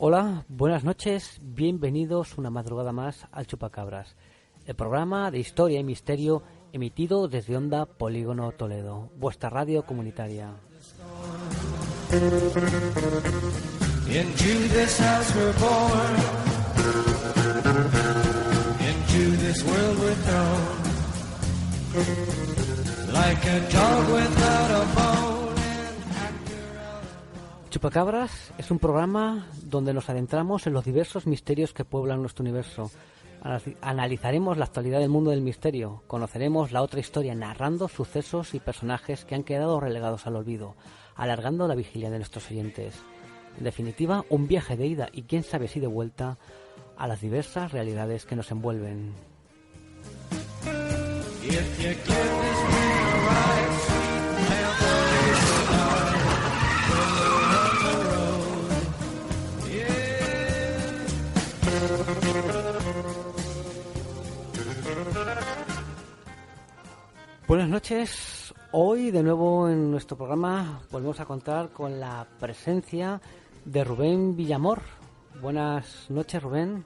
Hola, buenas noches, bienvenidos una madrugada más al Chupacabras, el programa de historia y misterio emitido desde Onda Polígono Toledo, vuestra radio comunitaria. Into this house we're born, into this world we're thrown, like a dog without a bone. Chupacabras es un programa donde nos adentramos en los diversos misterios que pueblan nuestro universo. Analizaremos la actualidad del mundo del misterio, conoceremos la otra historia narrando sucesos y personajes que han quedado relegados al olvido, alargando la vigilia de nuestros oyentes. En definitiva, un viaje de ida y quién sabe si de vuelta a las diversas realidades que nos envuelven. Buenas noches. Hoy de nuevo en nuestro programa volvemos a contar con la presencia de Rubén Villamor. Buenas noches, Rubén.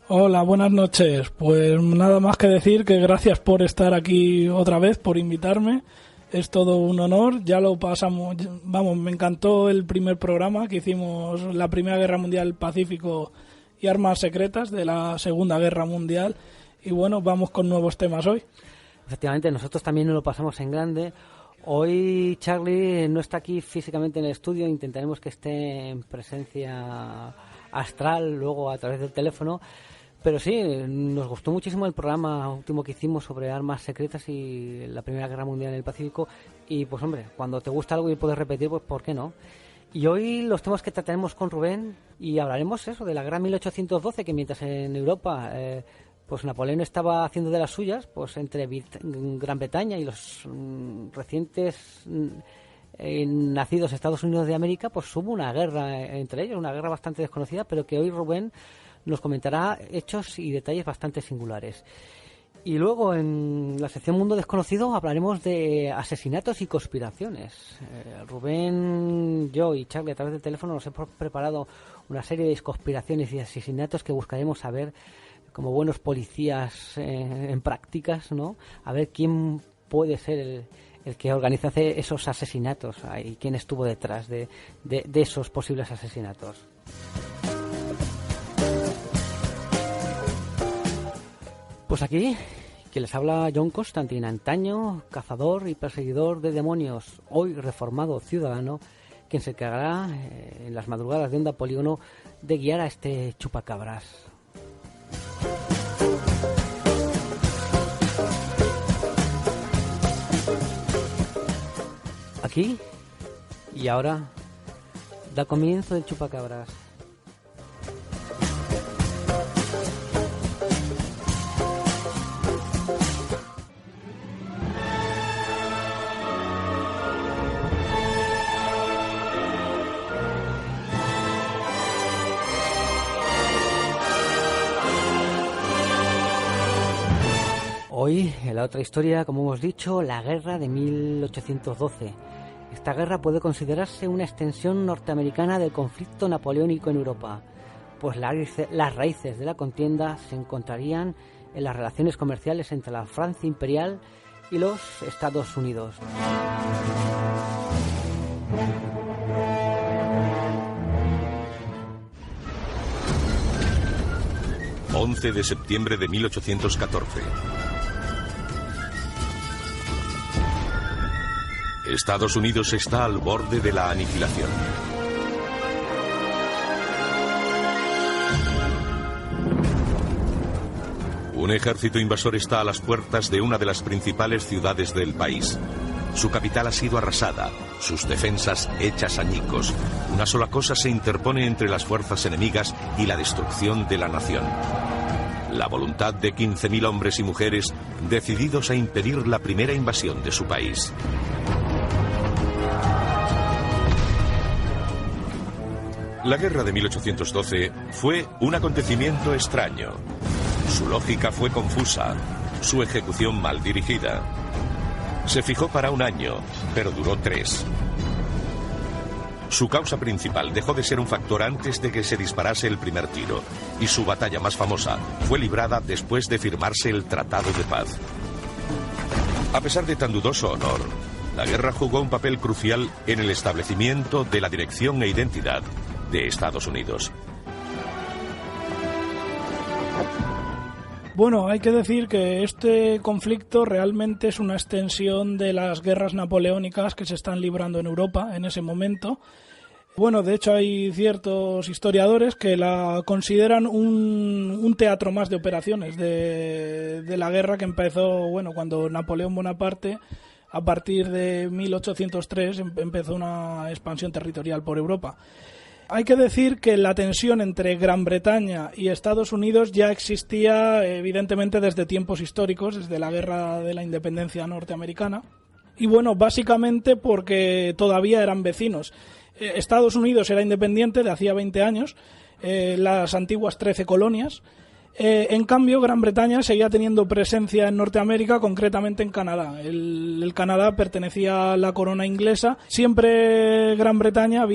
Hola, buenas noches. Pues nada más que decir que gracias por estar aquí otra vez, por invitarme. Es todo un honor. Ya lo pasamos, vamos, me encantó el primer programa que hicimos, la Primera Guerra Mundial, Pacífico y armas secretas de la Segunda Guerra Mundial. Y bueno, vamos con nuevos temas hoy. Efectivamente, nosotros también nos lo pasamos en grande. Hoy Charlie no está aquí físicamente en el estudio, intentaremos que esté en presencia astral, luego a través del teléfono. Pero sí, nos gustó muchísimo el programa último que hicimos sobre armas secretas y la Primera Guerra Mundial en el Pacífico. Y pues hombre, cuando te gusta algo y puedes repetir, pues ¿por qué no? Y hoy los temas que trataremos con Rubén y hablaremos eso de la Guerra 1812, que mientras en Europa pues Napoleón estaba haciendo de las suyas, pues entre Gran Bretaña y los recientes nacidos Estados Unidos de América, pues hubo una guerra entre ellos, una guerra bastante desconocida, pero que hoy Rubén nos comentará hechos y detalles bastante singulares. Y luego en la sección Mundo Desconocido hablaremos de asesinatos y conspiraciones. Rubén, yo y Charlie a través del teléfono nos hemos preparado una serie de conspiraciones y asesinatos que buscaremos saber como buenos policías en prácticas, ¿no? A ver quién puede ser el que organiza esos asesinatos y quién estuvo detrás de esos posibles asesinatos. Pues aquí, que les habla John Constantine, antaño cazador y perseguidor de demonios, hoy reformado ciudadano, quien se encargará en las madrugadas de Onda Polígono de guiar a este chupacabras. Aquí y ahora da comienzo el chupacabras. Hoy, en la otra historia, como hemos dicho, la guerra de 1812. Esta guerra puede considerarse una extensión norteamericana del conflicto napoleónico en Europa, pues las raíces de la contienda se encontrarían en las relaciones comerciales entre la Francia imperial y los Estados Unidos. 11 de septiembre de 1814. Estados Unidos está al borde de la aniquilación. Un ejército invasor está a las puertas de una de las principales ciudades del país. Su capital ha sido arrasada, sus defensas hechas añicos. Una sola cosa se interpone entre las fuerzas enemigas y la destrucción de la nación: la voluntad de 15.000 hombres y mujeres decididos a impedir la primera invasión de su país. La guerra de 1812 fue un acontecimiento extraño. Su lógica fue confusa, su ejecución mal dirigida. Se fijó para un año, pero duró 3. Su causa principal dejó de ser un factor antes de que se disparase el primer tiro, y su batalla más famosa fue librada después de firmarse el Tratado de Paz. A pesar de tan dudoso honor, la guerra jugó un papel crucial en el establecimiento de la dirección e identidad de Estados Unidos. Bueno, hay que decir que este conflicto realmente es una extensión de las guerras napoleónicas que se están librando en Europa en ese momento. Bueno, de hecho hay ciertos historiadores que la consideran un teatro más de operaciones de la guerra que empezó, bueno, cuando Napoleón Bonaparte, a partir de 1803, empezó una expansión territorial por Europa. Hay que decir que la tensión entre Gran Bretaña y Estados Unidos ya existía evidentemente desde tiempos históricos, desde la Guerra de la Independencia norteamericana. Y bueno, básicamente porque todavía eran vecinos. Estados Unidos era independiente de hacía 20 años, las antiguas 13 colonias. En cambio, Gran Bretaña seguía teniendo presencia en Norteamérica, concretamente en Canadá. El Canadá pertenecía a la corona inglesa. Siempre Gran Bretaña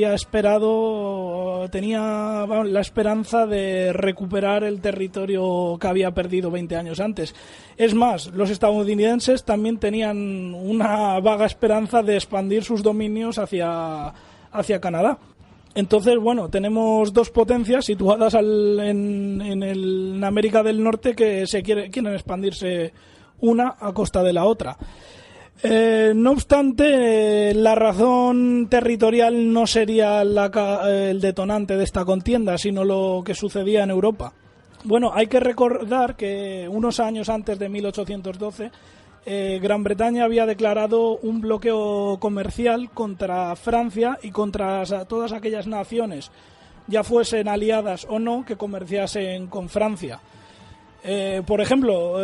tenía la esperanza de recuperar el territorio que había perdido 20 años antes. Es más, los estadounidenses también tenían una vaga esperanza de expandir sus dominios hacia Canadá. Entonces, bueno, tenemos dos potencias situadas en América del Norte que quieren expandirse una a costa de la otra. No obstante, la razón territorial no sería el detonante de esta contienda, sino lo que sucedía en Europa. Bueno, hay que recordar que unos años antes de 1812, Gran Bretaña había declarado un bloqueo comercial contra Francia y contra todas aquellas naciones, ya fuesen aliadas o no, que comerciasen con Francia. Por ejemplo,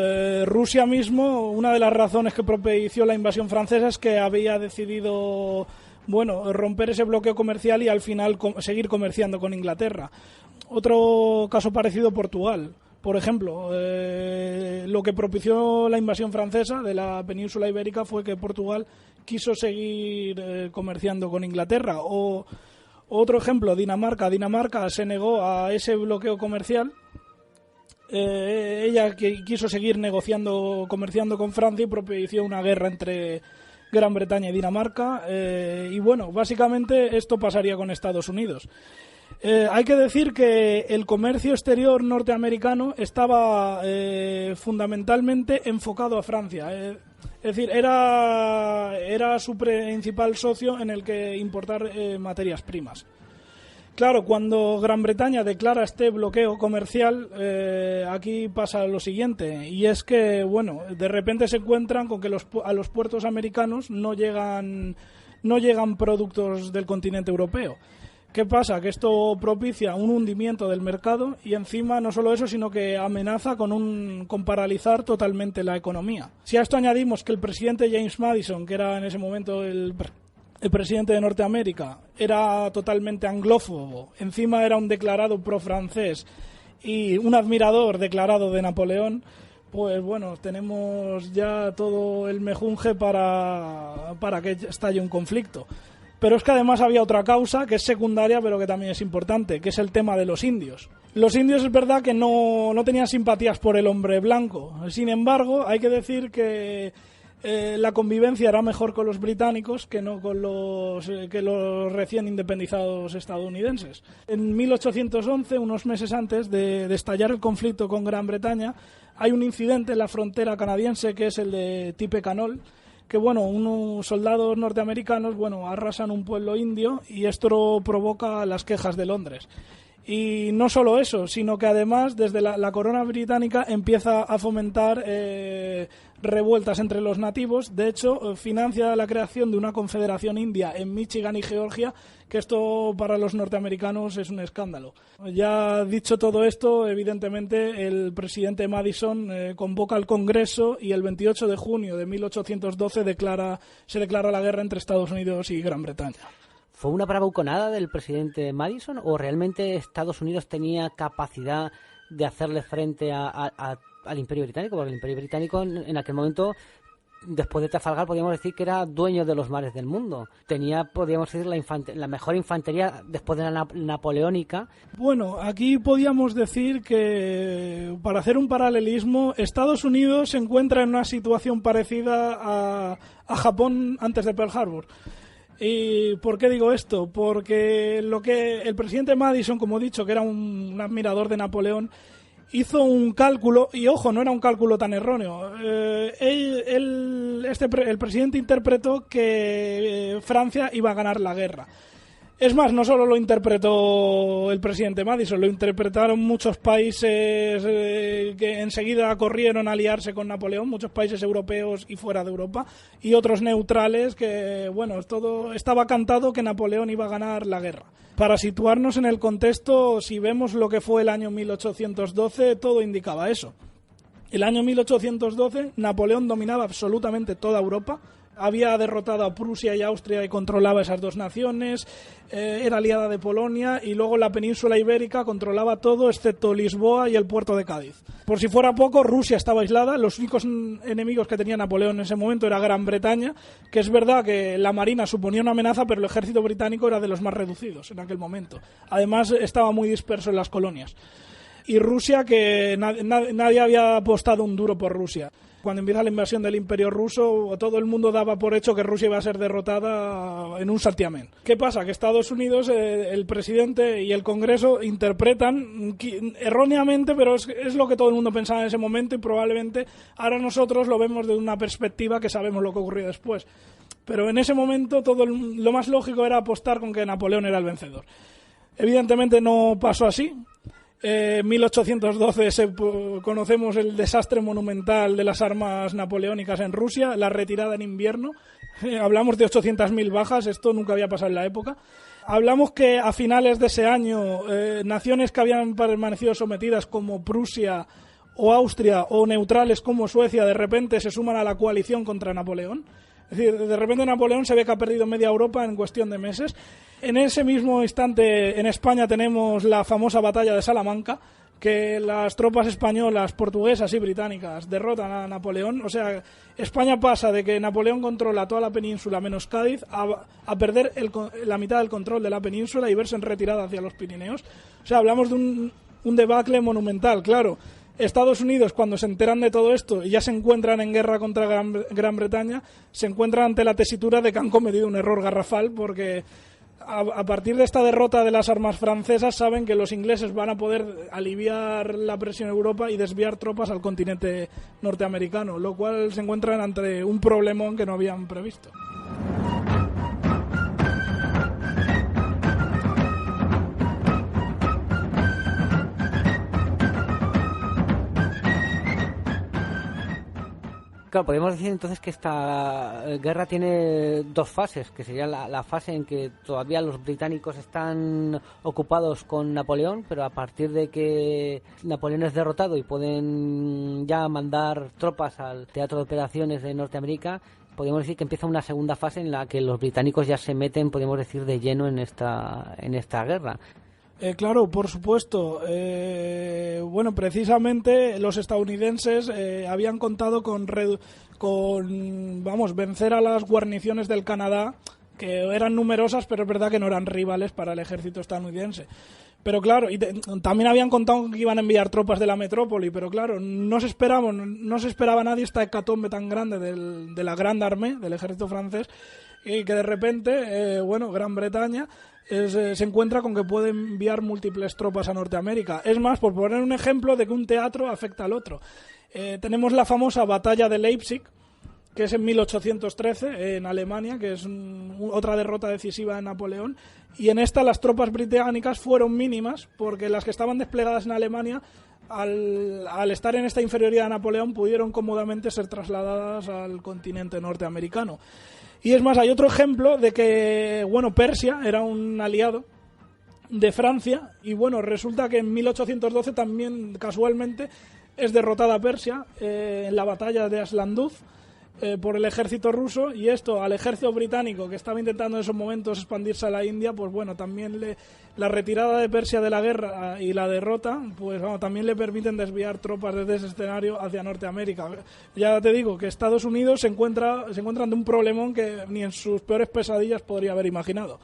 Rusia mismo, una de las razones que propició la invasión francesa es que había decidido, bueno, romper ese bloqueo comercial y al final seguir comerciando con Inglaterra. Otro caso parecido, Portugal. Por ejemplo, lo que propició la invasión francesa de la península ibérica fue que Portugal quiso seguir comerciando con Inglaterra. O otro ejemplo, Dinamarca. Dinamarca se negó a ese bloqueo comercial. Ella quiso seguir comerciando con Francia y propició una guerra entre Gran Bretaña y Dinamarca. Y bueno, básicamente esto pasaría con Estados Unidos. Hay que decir que el comercio exterior norteamericano estaba fundamentalmente enfocado a Francia. Es decir, era su principal socio en el que importar materias primas. Claro, cuando Gran Bretaña declara este bloqueo comercial, aquí pasa lo siguiente, y es que, bueno, de repente se encuentran con que a los puertos americanos no llegan productos del continente europeo. ¿Qué pasa? Que esto propicia un hundimiento del mercado y encima no solo eso, sino que amenaza con paralizar totalmente la economía. Si a esto añadimos que el presidente James Madison, que era en ese momento el presidente de Norteamérica, era totalmente anglófobo, encima era un declarado pro-francés y un admirador declarado de Napoleón, pues bueno, tenemos ya todo el mejunje para que estalle un conflicto. Pero es que además había otra causa que es secundaria pero que también es importante, que es el tema de los indios. Los indios es verdad que no tenían simpatías por el hombre blanco. Sin embargo, hay que decir que la convivencia era mejor con los británicos que no con los recién independizados estadounidenses. En 1811, unos meses antes de estallar el conflicto con Gran Bretaña, hay un incidente en la frontera canadiense que es el de Tippecanoe, que bueno, unos soldados norteamericanos arrasan un pueblo indio y esto provoca las quejas de Londres. Y no solo eso, sino que además desde la corona británica empieza a fomentar revueltas entre los nativos. De hecho, financia la creación de una confederación india en Michigan y Georgia, que esto para los norteamericanos es un escándalo. Ya dicho todo esto, evidentemente el presidente Madison convoca al Congreso y el 28 de junio de 1812 se declara la guerra entre Estados Unidos y Gran Bretaña. ¿Fue una bravuconada del presidente Madison o realmente Estados Unidos tenía capacidad de hacerle frente al Imperio Británico? Porque el Imperio Británico en aquel momento después de Trafalgar podríamos decir que era dueño de los mares del mundo. Tenía, podríamos decir, la mejor infantería después de la napoleónica. Bueno, aquí podríamos decir que, para hacer un paralelismo, Estados Unidos se encuentra en una situación parecida a Japón antes de Pearl Harbor. ¿Y por qué digo esto? Porque el presidente Madison, como he dicho, que era un admirador de Napoleón, hizo un cálculo, y ojo, no era un cálculo tan erróneo. El presidente interpretó que Francia iba a ganar la guerra. Es más, no solo lo interpretó el presidente Madison, lo interpretaron muchos países que enseguida corrieron a aliarse con Napoleón, muchos países europeos y fuera de Europa, y otros neutrales que, bueno, todo estaba cantado que Napoleón iba a ganar la guerra. Para situarnos en el contexto, si vemos lo que fue el año 1812, todo indicaba eso. El año 1812, Napoleón dominaba absolutamente toda Europa. Había derrotado a Prusia y Austria y controlaba esas dos naciones, era aliada de Polonia, y luego la península ibérica controlaba todo excepto Lisboa y el puerto de Cádiz. Por si fuera poco, Rusia estaba aislada, los únicos enemigos que tenía Napoleón en ese momento era Gran Bretaña, que es verdad que la marina suponía una amenaza, pero el ejército británico era de los más reducidos en aquel momento. Además, estaba muy disperso en las colonias. Y Rusia, que nadie había apostado un duro por Rusia. Cuando empieza la invasión del Imperio Ruso, todo el mundo daba por hecho que Rusia iba a ser derrotada en un santiamén. ¿Qué pasa? Que Estados Unidos, el presidente y el Congreso interpretan erróneamente, pero es lo que todo el mundo pensaba en ese momento, y probablemente ahora nosotros lo vemos de una perspectiva que sabemos lo que ocurrió después. Pero en ese momento lo más lógico era apostar con que Napoleón era el vencedor. Evidentemente no pasó así. En 1812 conocemos el desastre monumental de las armas napoleónicas en Rusia, la retirada en invierno. Hablamos de 800.000 bajas, esto nunca había pasado en la época. Hablamos que a finales de ese año naciones que habían permanecido sometidas como Prusia o Austria, o neutrales como Suecia, de repente se suman a la coalición contra Napoleón. Es decir, de repente Napoleón se ve que ha perdido media Europa en cuestión de meses. En ese mismo instante, en España tenemos la famosa batalla de Salamanca, que las tropas españolas, portuguesas y británicas derrotan a Napoleón. O sea, España pasa de que Napoleón controla toda la península menos Cádiz a perder la mitad del control de la península y verse en retirada hacia los Pirineos. O sea, hablamos de un debacle monumental, claro. Estados Unidos, cuando se enteran de todo esto y ya se encuentran en guerra contra Gran Bretaña, se encuentran ante la tesitura de que han cometido un error garrafal, porque a partir de esta derrota de las armas francesas saben que los ingleses van a poder aliviar la presión en Europa y desviar tropas al continente norteamericano, lo cual se encuentran ante un problemón que no habían previsto. Claro, podemos decir entonces que esta guerra tiene dos fases, que sería la fase en que todavía los británicos están ocupados con Napoleón, pero a partir de que Napoleón es derrotado y pueden ya mandar tropas al teatro de operaciones de Norteamérica, podemos decir que empieza una segunda fase en la que los británicos ya se meten, podemos decir, de lleno en esta guerra. Claro, por supuesto. Bueno, precisamente los estadounidenses habían contado con vencer a las guarniciones del Canadá, que eran numerosas, pero es verdad que no eran rivales para el ejército estadounidense. Pero claro, también habían contado que iban a enviar tropas de la metrópoli, pero claro, no se esperaba nadie esta hecatombe tan grande de la Grande Armée, del ejército francés, y que de repente, Gran Bretaña se encuentra con que puede enviar múltiples tropas a Norteamérica. Es más, por poner un ejemplo de que un teatro afecta al otro. Tenemos la famosa batalla de Leipzig, que es en 1813 en Alemania, que es otra derrota decisiva de Napoleón, y en esta las tropas británicas fueron mínimas, porque las que estaban desplegadas en Alemania, al estar en esta inferioridad de Napoleón, pudieron cómodamente ser trasladadas al continente norteamericano. Y es más, hay otro ejemplo de que, Persia era un aliado de Francia, y resulta que en 1812 también, casualmente, es derrotada Persia en la batalla de Aslanduz. por el ejército ruso, y esto al ejército británico, que estaba intentando en esos momentos expandirse a la India, pues bueno, también la retirada de Persia de la guerra y la derrota, pues bueno, también le permiten desviar tropas desde ese escenario hacia Norteamérica. Ya te digo que Estados Unidos se encuentran de un problemón que ni en sus peores pesadillas podría haber imaginado.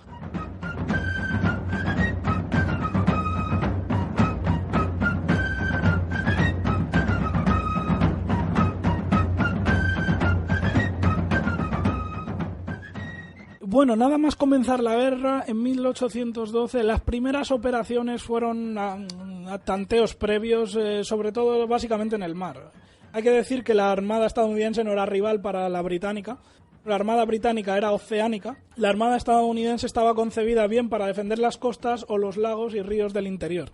Bueno, nada más comenzar la guerra, en 1812, las primeras operaciones fueron a tanteos previos, sobre todo básicamente en el mar. Hay que decir que la armada estadounidense no era rival para la británica. La armada británica era oceánica. La armada estadounidense estaba concebida bien para defender las costas o los lagos y ríos del interior.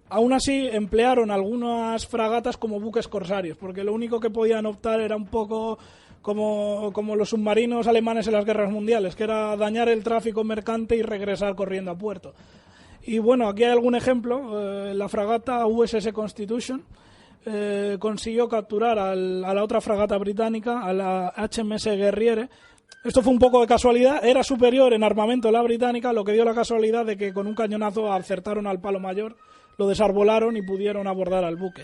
Aún así, emplearon algunas fragatas como buques corsarios, porque lo único que podían optar era un poco como los submarinos alemanes en las guerras mundiales, que era dañar el tráfico mercante y regresar corriendo a puerto. Y bueno, aquí hay algún ejemplo. La fragata USS Constitution consiguió capturar a la otra fragata británica, a la HMS Guerriere. Esto fue un poco de casualidad, era superior en armamento la británica, lo que dio la casualidad de que con un cañonazo acertaron al palo mayor, lo desarbolaron y pudieron abordar al buque.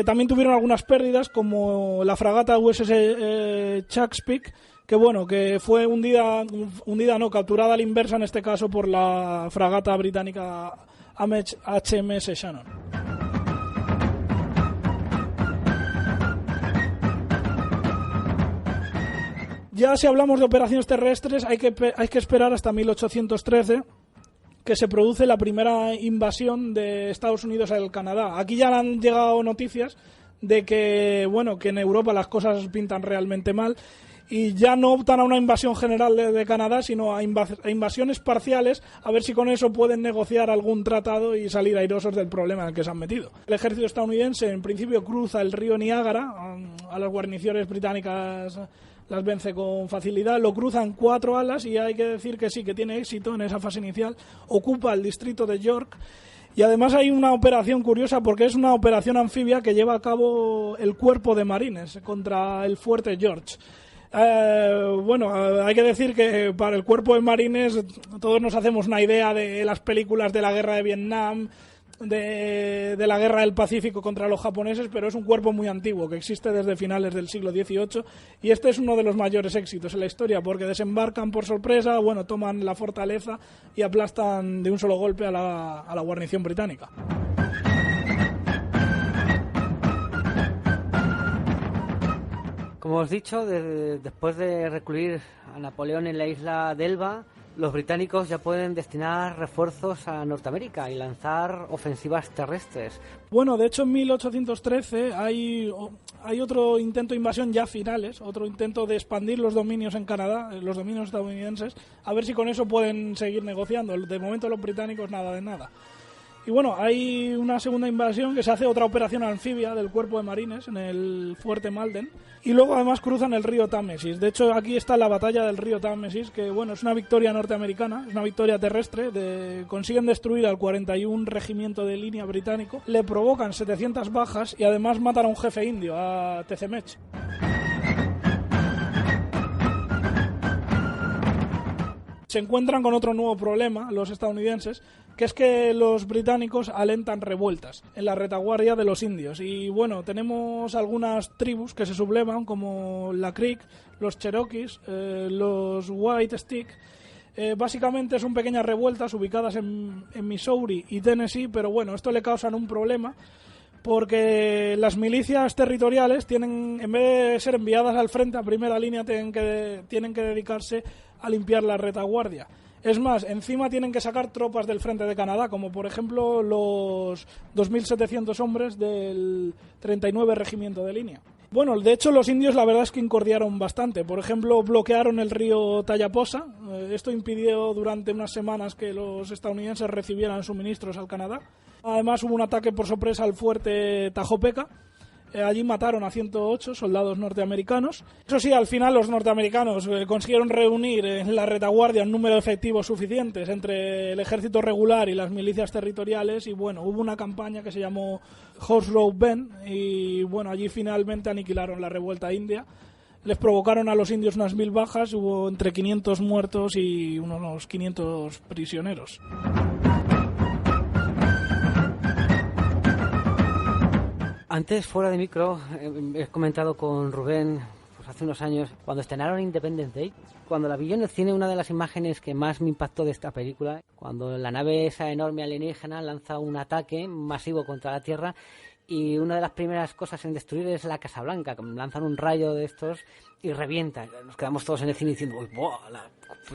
También tuvieron algunas pérdidas, como la fragata USS Chesapeake, que fue capturada a la inversa, en este caso por la fragata británica HMS Shannon. Ya si hablamos de operaciones terrestres, hay que esperar hasta 1813, que se produce la primera invasión de Estados Unidos al Canadá. Aquí ya han llegado noticias de que en Europa las cosas pintan realmente mal y ya no optan a una invasión general de Canadá, sino a invasiones parciales, a ver si con eso pueden negociar algún tratado y salir airosos del problema en el que se han metido. El ejército estadounidense en principio cruza el río Niágara, a las guarniciones británicas las vence con facilidad, lo cruzan 4 alas y hay que decir que sí, que tiene éxito en esa fase inicial, ocupa el distrito de York y además hay una operación curiosa porque es una operación anfibia que lleva a cabo el cuerpo de marines contra el fuerte George. Hay que decir que para el cuerpo de marines todos nos hacemos una idea de las películas de la guerra de Vietnam, de la guerra del Pacífico contra los japoneses, pero es un cuerpo muy antiguo que existe desde finales del siglo XVIII y este es uno de los mayores éxitos en la historia porque desembarcan por sorpresa, toman la fortaleza y aplastan de un solo golpe a la guarnición británica. Como os he dicho, después de recluir a Napoleón en la isla de Elba, los británicos ya pueden destinar refuerzos a Norteamérica y lanzar ofensivas terrestres. De hecho en 1813 hay otro intento de invasión ya finales, otro intento de expandir los dominios en Canadá, los dominios estadounidenses, a ver si con eso pueden seguir negociando. De momento los británicos nada de nada. Y hay una segunda invasión que se hace otra operación anfibia del cuerpo de marines en el fuerte Malden y luego además cruzan el río Támesis. De hecho aquí está la batalla del río Támesis, que es una victoria norteamericana, es una victoria terrestre, consiguen destruir al 41 regimiento de línea británico, le provocan 700 bajas y además matan a un jefe indio, a Tecumseh. Se encuentran con otro nuevo problema, los estadounidenses, que es que los británicos alentan revueltas en la retaguardia de los indios. Y tenemos algunas tribus que se sublevan, como la Creek, los Cherokees, los White Stick. Básicamente son pequeñas revueltas ubicadas en Missouri y Tennessee, pero esto le causan un problema porque las milicias territoriales tienen, en vez de ser enviadas al frente a primera línea, tienen que dedicarse a limpiar la retaguardia. Es más, encima tienen que sacar tropas del frente de Canadá, como por ejemplo los 2.700 hombres del 39 Regimiento de Línea. De hecho los indios la verdad es que incordiaron bastante. Por ejemplo, bloquearon el río Tallaposa. Esto impidió durante unas semanas que los estadounidenses recibieran suministros al Canadá. Además hubo un ataque por sorpresa al fuerte Tajopeca. Allí mataron a 108 soldados norteamericanos. Eso sí, al final los norteamericanos consiguieron reunir en la retaguardia un número de efectivos suficientes entre el ejército regular y las milicias territoriales y hubo una campaña que se llamó Horse Road Bend y allí finalmente aniquilaron la revuelta india. les provocaron a los indios unas 1000 bajas, hubo entre 500 muertos y unos 500 prisioneros. Antes, fuera de micro, he comentado con Rubén, pues hace unos años, cuando estrenaron Independence Day, cuando la vi yo en el cine, una de las imágenes que más me impactó de esta película, cuando la nave esa enorme alienígena lanza un ataque masivo contra la Tierra, y una de las primeras cosas en destruir es la Casa Blanca, que lanzan un rayo de estos y revienta. Nos quedamos todos en el cine diciendo, uy, ¡buah!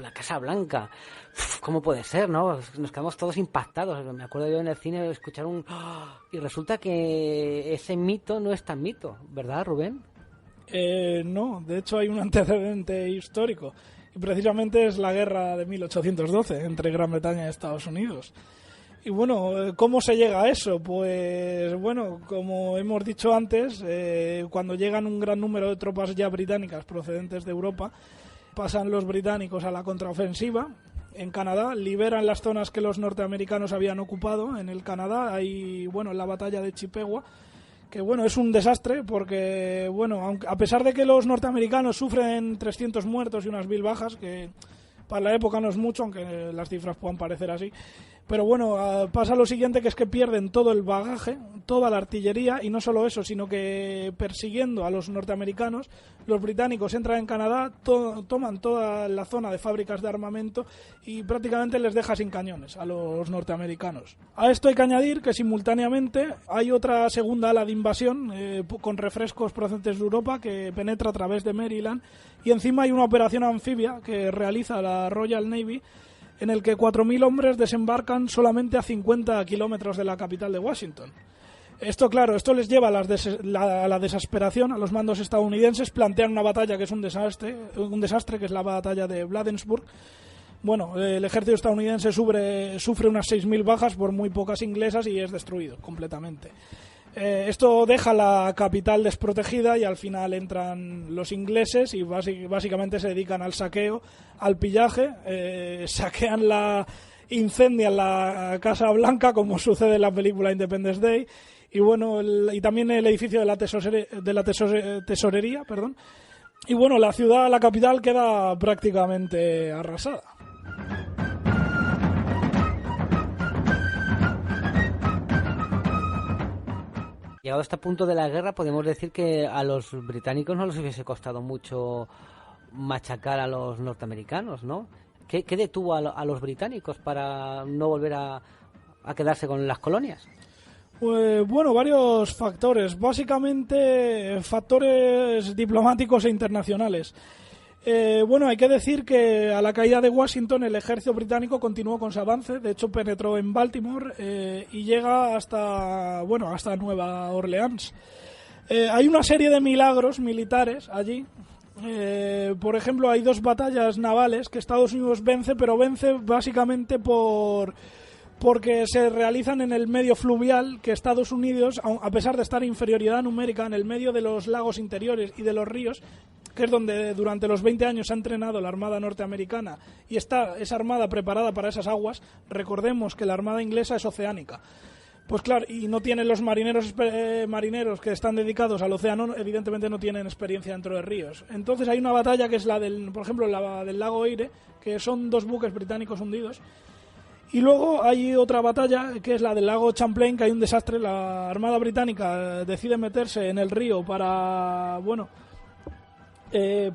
La Casa Blanca, uf, ¿cómo puede ser, no? Nos quedamos todos impactados. Me acuerdo yo en el cine de escuchar un... Y resulta que ese mito no es tan mito, ¿verdad, Rubén? No, de hecho hay un antecedente histórico. Y precisamente es la guerra de 1812 entre Gran Bretaña y Estados Unidos. Y bueno, ¿cómo se llega a eso? Pues bueno, como hemos dicho antes, cuando llegan un gran número de tropas ya británicas procedentes de Europa, pasan los británicos a la contraofensiva en Canadá, liberan las zonas que los norteamericanos habían ocupado en el Canadá, ahí, bueno, en la batalla de Chippewa, que bueno, es un desastre porque, bueno, aunque, a pesar de que los norteamericanos sufren 300 muertos y unas 1000 bajas, que para la época no es mucho, aunque las cifras puedan parecer así. Pero bueno, pasa lo siguiente, que es que pierden todo el bagaje, toda la artillería, y no solo eso, sino que persiguiendo a los norteamericanos, los británicos entran en Canadá, toman toda la zona de fábricas de armamento y prácticamente les deja sin cañones a los norteamericanos. A esto hay que añadir que simultáneamente hay otra segunda ala de invasión con refrescos procedentes de Europa que penetra a través de Maryland, y encima hay una operación anfibia que realiza la Royal Navy, en el que 4.000 hombres desembarcan solamente a 50 kilómetros de la capital de Washington. Esto, claro, esto les lleva a la desesperación a los mandos estadounidenses, plantean una batalla que es un desastre, que es la batalla de Bladensburg. Bueno, el ejército estadounidense sufre unas 6.000 bajas por muy pocas inglesas y es destruido completamente. Esto deja la capital desprotegida y al final entran los ingleses y básicamente se dedican al saqueo, al pillaje, incendian la Casa Blanca, como sucede en la película Independence Day, y bueno, y también el edificio de la tesorería, perdón. Y bueno, la capital queda prácticamente arrasada. Llegado a este punto de la guerra, podemos decir que a los británicos no les hubiese costado mucho machacar a los norteamericanos, ¿no? ¿Qué detuvo a los británicos para no volver a quedarse con las colonias? Pues bueno, varios factores, básicamente factores diplomáticos e internacionales. Bueno, hay que decir que a la caída de Washington el ejército británico continuó con su avance, de hecho penetró en Baltimore y llega hasta Nueva Orleans. Hay una serie de milagros militares allí. Por ejemplo, hay 2 batallas navales que Estados Unidos vence, pero vence básicamente porque se realizan en el medio fluvial, que Estados Unidos, a pesar de estar en inferioridad numérica en el medio de los lagos interiores y de los ríos, que es donde durante los 20 años se ha entrenado la Armada norteamericana y está esa armada preparada para esas aguas. Recordemos que la Armada inglesa es oceánica. Pues claro, y no tienen los marineros que están dedicados al océano, evidentemente no tienen experiencia dentro de ríos. Entonces hay una batalla que es por ejemplo, la del lago Erie, que son 2 buques británicos hundidos. Y luego hay otra batalla, que es la del lago Champlain, que hay un desastre. La Armada británica decide meterse en el río para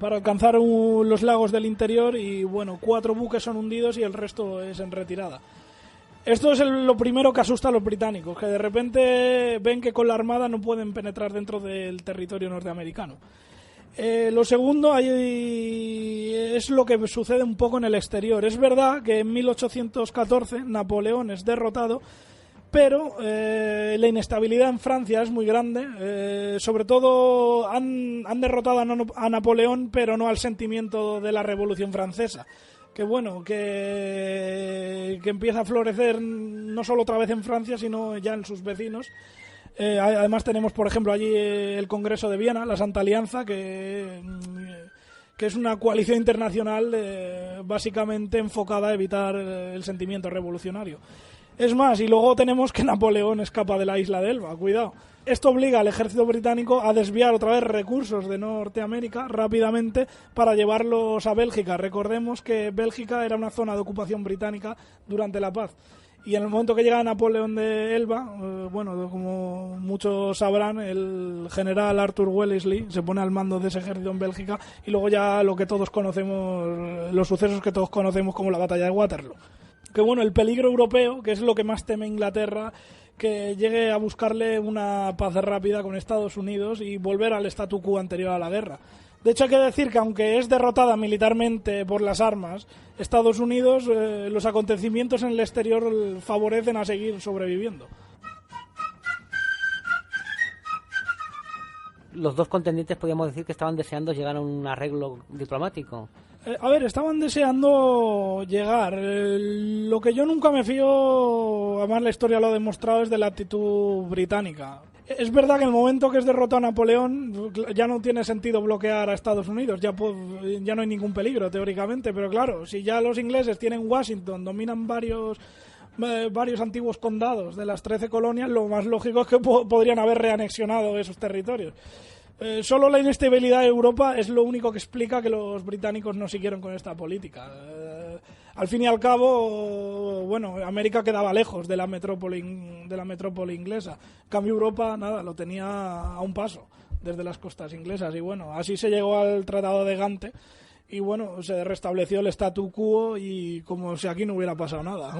alcanzar los lagos del interior y, 4 buques son hundidos y el resto es en retirada. Esto es lo primero que asusta a los británicos, que de repente ven que con la Armada no pueden penetrar dentro del territorio norteamericano. Lo segundo es lo que sucede un poco en el exterior. Es verdad que en 1814 Napoleón es derrotado, pero la inestabilidad en Francia es muy grande. Sobre todo han derrotado a Napoleón, pero no al sentimiento de la Revolución Francesa, que empieza a florecer no solo otra vez en Francia, sino ya en sus vecinos. Además tenemos, por ejemplo, allí el Congreso de Viena, la Santa Alianza, que es una coalición internacional básicamente enfocada a evitar el sentimiento revolucionario. Es más, y luego tenemos que Napoleón escapa de la isla de Elba, cuidado. Esto obliga al ejército británico a desviar otra vez recursos de Norteamérica rápidamente para llevarlos a Bélgica. Recordemos que Bélgica era una zona de ocupación británica durante la paz. Y en el momento que llega Napoleón de Elba, bueno, como muchos sabrán, el general Arthur Wellesley se pone al mando de ese ejército en Bélgica y luego ya lo que todos conocemos, los sucesos que todos conocemos como la batalla de Waterloo. Que bueno, el peligro europeo, que es lo que más teme Inglaterra, que llegue a buscarle una paz rápida con Estados Unidos y volver al statu quo anterior a la guerra. De hecho, hay que decir que aunque es derrotada militarmente por las armas, Estados Unidos, los acontecimientos en el exterior favorecen a seguir sobreviviendo. Los dos contendientes podríamos decir que estaban deseando llegar a un arreglo diplomático. A ver, estaban deseando llegar. Lo que yo nunca me fío, además la historia lo ha demostrado, es de la actitud británica. Es verdad que en el momento que es derrotado Napoleón ya no tiene sentido bloquear a Estados Unidos, ya no hay ningún peligro teóricamente, pero claro, si ya los ingleses tienen Washington, dominan varios antiguos condados de las 13 colonias, lo más lógico es que podrían haber reanexionado esos territorios. Solo la inestabilidad de Europa es lo único que explica que los británicos no siguieron con esta política. Al fin y al cabo, bueno, América quedaba lejos de la metrópoli inglesa. En cambio, Europa, nada, lo tenía a un paso desde las costas inglesas. Y bueno, así se llegó al Tratado de Gante y bueno, se restableció el statu quo y como si aquí no hubiera pasado nada.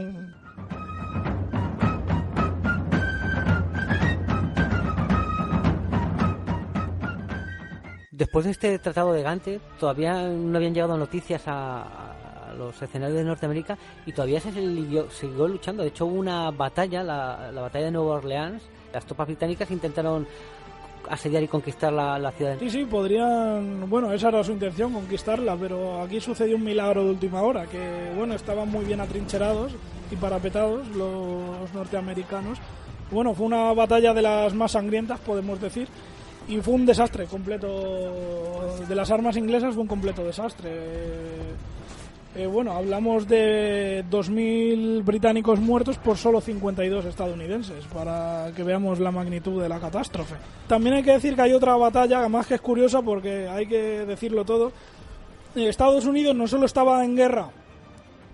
Después de este Tratado de Gante, todavía no habían llegado noticias a los escenarios de Norteamérica y todavía se siguió luchando. De hecho, hubo una batalla, la batalla de Nueva Orleans. Las tropas británicas intentaron asediar y conquistar la ciudad. Sí, podrían... Bueno, esa era su intención, conquistarla, pero aquí sucedió un milagro de última hora, que, bueno, estaban muy bien atrincherados y parapetados los norteamericanos. Bueno, fue una batalla de las más sangrientas, podemos decir, y fue un desastre completo. De las armas inglesas fue un completo desastre. Bueno, hablamos de 2.000 británicos muertos por solo 52 estadounidenses, para que veamos la magnitud de la catástrofe. También hay que decir que hay otra batalla, además que es curiosa porque hay que decirlo todo. Estados Unidos no solo estaba en guerra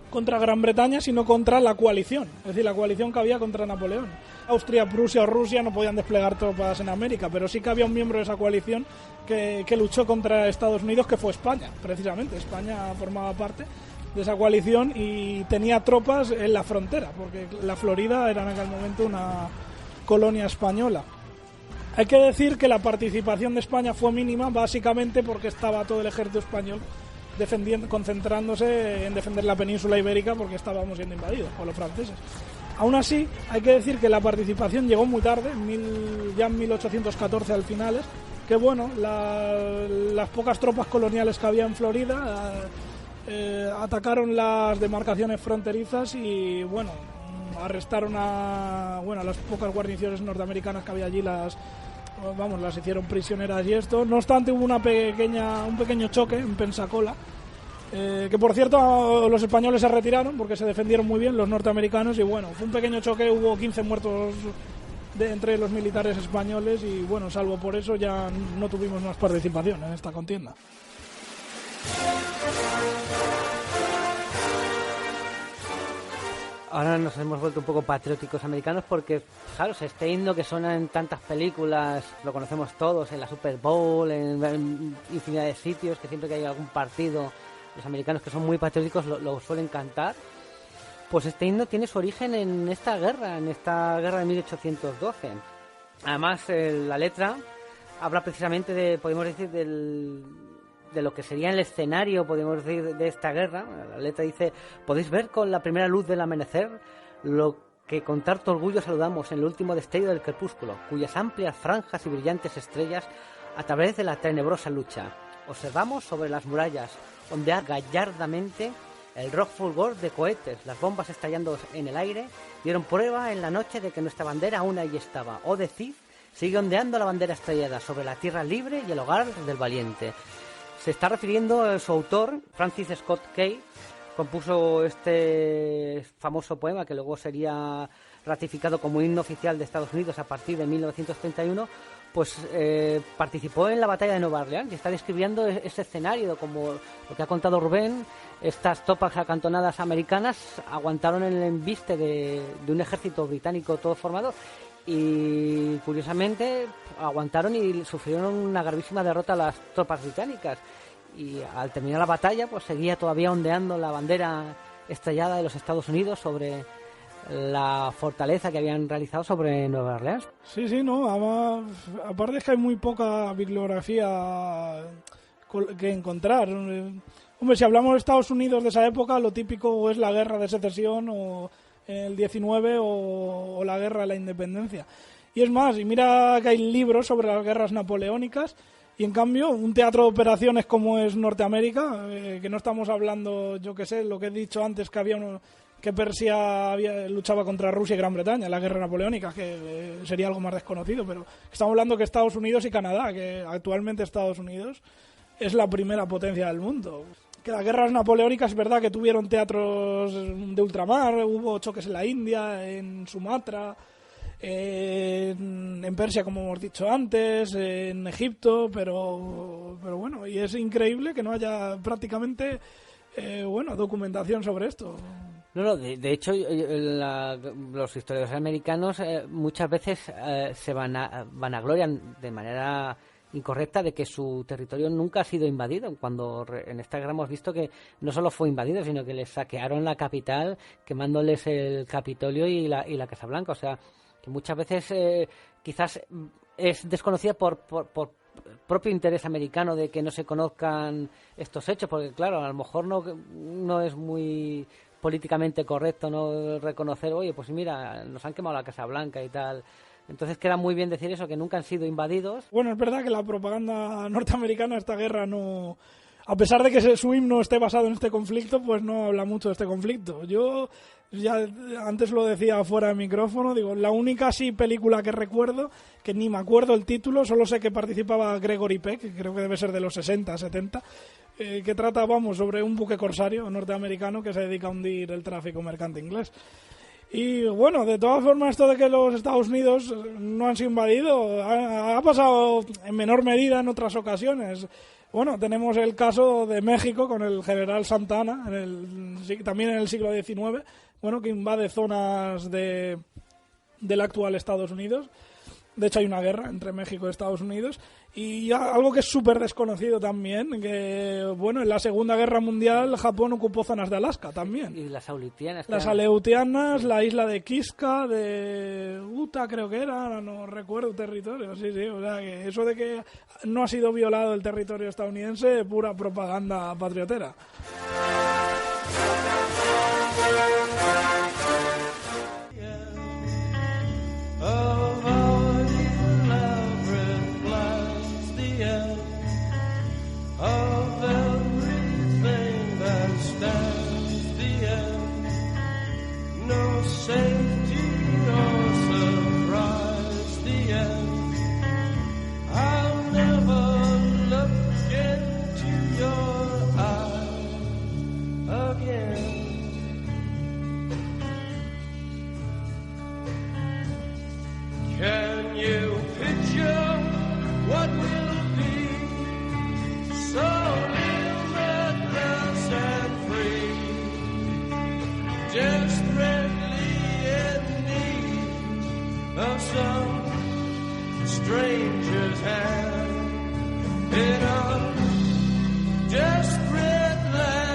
contra Gran Bretaña, sino contra la coalición, es decir, la coalición que había contra Napoleón. Austria, Prusia o Rusia no podían desplegar tropas en América, pero sí que había un miembro de esa coalición que luchó contra Estados Unidos, que fue España, precisamente. España formaba parte de esa coalición y tenía tropas en la frontera, porque la Florida era en aquel momento una colonia española. Hay que decir que la participación de España fue mínima, básicamente porque estaba todo el ejército español concentrándose en defender la península ibérica, porque estábamos siendo invadidos por los franceses. Aún así, hay que decir que la participación llegó muy tarde, ya en 1814 al finales, que bueno, las pocas tropas coloniales que había en Florida atacaron las demarcaciones fronterizas y bueno, arrestaron a las pocas guarniciones norteamericanas que había allí, las hicieron prisioneras y esto. No obstante, hubo un pequeño choque en Pensacola, que por cierto los españoles se retiraron porque se defendieron muy bien los norteamericanos y bueno, fue un pequeño choque, hubo 15 muertos entre los militares españoles y bueno, salvo por eso ya no tuvimos más participación en esta contienda. Ahora nos hemos vuelto un poco patrióticos americanos porque, claro, este himno que suena en tantas películas, lo conocemos todos, en la Super Bowl, en infinidad de sitios, que siempre que hay algún partido, los americanos que son muy patrióticos lo suelen cantar. Pues este himno tiene su origen en esta guerra de 1812. Además, la letra habla precisamente podemos decir, de lo que sería el escenario, podemos decir, de esta guerra. La letra dice: podéis ver con la primera luz del amanecer lo que con tanto orgullo saludamos en el último destello del crepúsculo, cuyas amplias franjas y brillantes estrellas a través de la tenebrosa lucha observamos sobre las murallas ondear gallardamente el rojo fulgor de cohetes. Las bombas estallando en el aire dieron prueba en la noche de que nuestra bandera aún allí estaba. Oh, decid, sigue ondeando la bandera estrellada sobre la tierra libre y el hogar del valiente. Se está refiriendo a su autor, Francis Scott Key, compuso este famoso poema que luego sería ratificado como himno oficial de Estados Unidos a partir de 1931, pues participó en la batalla de Nueva Orleans y está describiendo ese escenario, como lo que ha contado Rubén. Estas tropas acantonadas americanas aguantaron el embiste de un ejército británico todo formado y, curiosamente, aguantaron y sufrieron una gravísima derrota a las tropas británicas. Y al terminar la batalla, pues seguía todavía ondeando la bandera estrellada de los Estados Unidos sobre la fortaleza que habían realizado sobre Nueva Orleans. Sí, no, además, aparte es que hay muy poca bibliografía que encontrar. Hombre, si hablamos de Estados Unidos de esa época, lo típico es la guerra de secesión o el 19 o la guerra de la independencia. Y es más, y mira que hay libros sobre las guerras napoleónicas, y en cambio un teatro de operaciones como es Norteamérica, que no estamos hablando, yo que sé, lo que he dicho antes, que Persia luchaba contra Rusia y Gran Bretaña, la guerra napoleónica, que sería algo más desconocido, pero estamos hablando que Estados Unidos y Canadá, que actualmente Estados Unidos es la primera potencia del mundo. Que las guerras napoleónicas es verdad que tuvieron teatros de ultramar, hubo choques en la India, en Sumatra, en Persia, como hemos dicho antes, en Egipto, pero bueno, y es increíble que no haya prácticamente documentación sobre esto. No, de hecho, los historiadores americanos muchas veces se vanaglorian de manera incorrecta de que su territorio nunca ha sido invadido, cuando en esta guerra hemos visto que no solo fue invadido, sino que les saquearon la capital, quemándoles el Capitolio y la Casa Blanca. O sea, que muchas veces quizás es desconocida por propio interés americano de que no se conozcan estos hechos, porque claro, a lo mejor no es muy políticamente correcto no reconocer, oye, pues mira, nos han quemado la Casa Blanca y tal. Entonces queda muy bien decir eso, que nunca han sido invadidos. Bueno, es verdad que la propaganda norteamericana, esta guerra, no, a pesar de que su himno esté basado en este conflicto, pues no habla mucho de este conflicto. Yo ya antes lo decía fuera de micrófono, digo, la única película que recuerdo, que ni me acuerdo el título, solo sé que participaba Gregory Peck, que creo que debe ser de los 60, 70, que trata, sobre un buque corsario norteamericano que se dedica a hundir el tráfico mercante inglés. Y bueno, de todas formas, esto de que los Estados Unidos no han sido invadidos ha pasado en menor medida en otras ocasiones. Bueno, tenemos el caso de México con el general Santa Anna, también en el siglo XIX, que invade zonas del actual Estados Unidos. De hecho, hay una guerra entre México y Estados Unidos. Y algo que es súper desconocido también, que en la Segunda Guerra Mundial Japón ocupó zonas de Alaska también. Y las Aleutianas. Las Aleutianas, la isla de Kiska, de Utah creo que era, no recuerdo territorio. Sí, o sea, que eso de que no ha sido violado el territorio estadounidense, pura propaganda patriotera. Can you picture what will be so limitless and free? Desperately in need of some stranger's hand in a desperate land.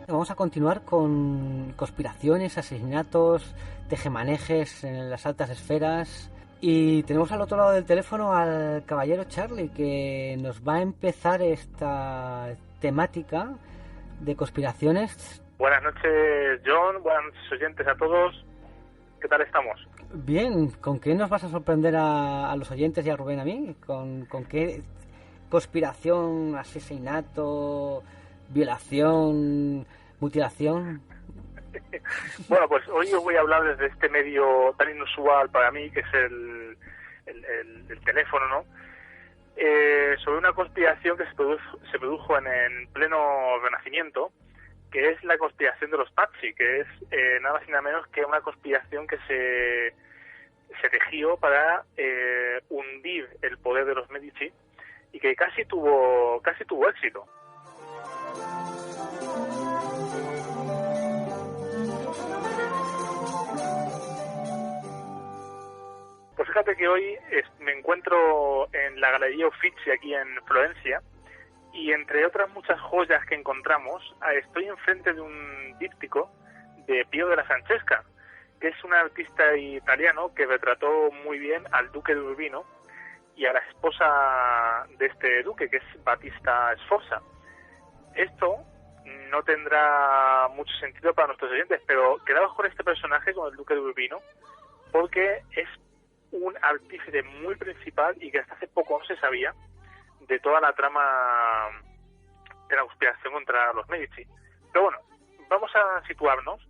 Vamos a continuar con conspiraciones, asesinatos, tejemanejes en las altas esferas. Y tenemos al otro lado del teléfono al caballero Charlie, que nos va a empezar esta temática de conspiraciones Buenas noches, John. Buenas noches, oyentes a todos. ¿Qué tal estamos? Bien, ¿con qué nos vas a sorprender a los oyentes y a Rubén a mí? ¿Con qué conspiración, asesinato, violación, mutilación? Bueno, pues hoy os voy a hablar desde este medio tan inusual para mí, que es el teléfono, ¿no? Sobre una conspiración que se produjo en pleno Renacimiento, que es la conspiración de los Pazzi, que es nada más y nada menos que una conspiración que se tejió para hundir el poder de los Medici y que casi tuvo éxito. Pues fíjate que hoy me encuentro en la Galería Uffizi aquí en Florencia y entre otras muchas joyas que encontramos estoy enfrente de un díptico de Pío della Francesca, que es un artista italiano que retrató muy bien al duque de Urbino y a la esposa de este duque, que es Battista Sforza. Esto no tendrá mucho sentido para nuestros oyentes, pero quedaos con este personaje, con el duque de Urbino, porque es un artífice muy principal y que hasta hace poco no se sabía de toda la trama de la conspiración contra los Medici. Pero bueno, vamos a situarnos.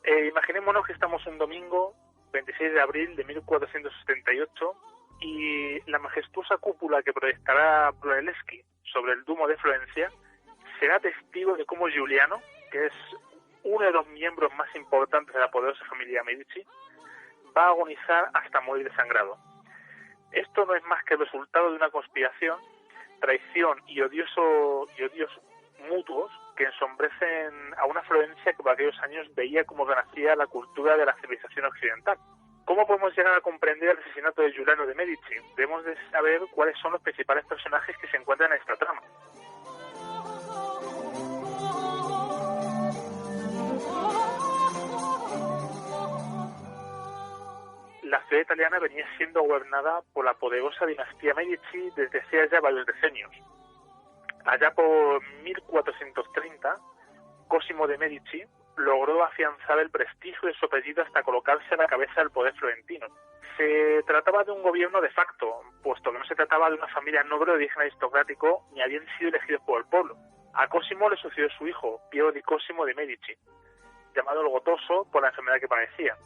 Imaginémonos que estamos un domingo 26 de abril de 1478 y la majestuosa cúpula que proyectará Brunelleschi sobre el Duomo de Florencia será testigo de cómo Giuliano, que es uno de los miembros más importantes de la poderosa familia Medici, va a agonizar hasta morir desangrado. Esto no es más que el resultado de una conspiración, traición y odios mutuos que ensombrecen a una Florencia que por aquellos años veía cómo renacía la cultura de la civilización occidental. ¿Cómo podemos llegar a comprender el asesinato de Giuliano de Medici? Debemos de saber cuáles son los principales personajes que se encuentran en esta trama. La ciudad italiana venía siendo gobernada por la poderosa dinastía Medici desde hacía ya varios decenios. Allá por 1430, Cosimo de Medici logró afianzar el prestigio de su apellido hasta colocarse a la cabeza del poder florentino. Se trataba de un gobierno de facto, puesto que no se trataba de una familia noble de origen aristocrático ni habían sido elegidos por el pueblo. A Cosimo le sucedió su hijo, Piero di Cosimo de Medici, llamado el Gotoso por la enfermedad que padecía.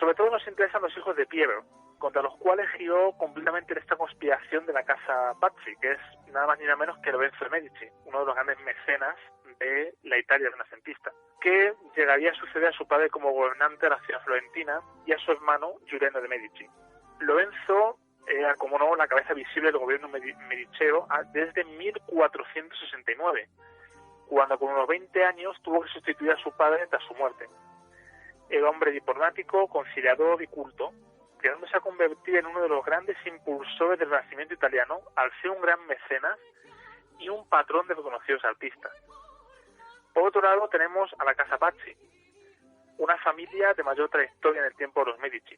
Sobre todo nos interesan los hijos de Piero, contra los cuales giró completamente esta conspiración de la casa Pazzi, que es nada más ni nada menos que Lorenzo de Medici, uno de los grandes mecenas de la Italia renacentista, que llegaría a suceder a su padre como gobernante de la ciudad florentina y a su hermano Giuliano de Medici. Lorenzo era, como no, la cabeza visible del gobierno mediceo desde 1469, cuando con unos 20 años tuvo que sustituir a su padre tras su muerte. Era hombre diplomático, conciliador y culto, llegándose a convertir en uno de los grandes impulsores del Renacimiento italiano al ser un gran mecenas y un patrón de reconocidos artistas. Por otro lado tenemos a la Casa Pazzi, una familia de mayor trayectoria en el tiempo de los Medici.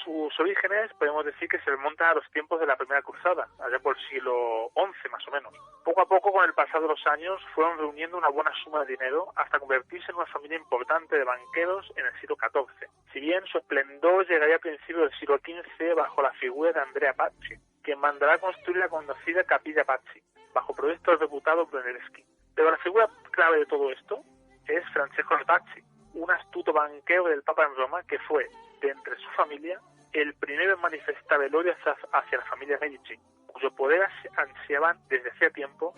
Sus orígenes podemos decir que se remontan a los tiempos de la Primera Cruzada, allá por el siglo XI más o menos. Poco a poco, con el pasar de los años, fueron reuniendo una buena suma de dinero hasta convertirse en una familia importante de banqueros en el siglo XIV. Si bien su esplendor llegaría a principios del siglo XV bajo la figura de Andrea Pazzi, quien mandará a construir la conocida Capilla Pazzi, bajo proyecto del reputado Brunelleschi. Pero la figura clave de todo esto es Francesco de Pazzi, un astuto banquero del Papa en Roma que fue, de entre su familia, el primero en manifestar el odio hacia la familia Medici, cuyo poder ansiaban desde hacía tiempo.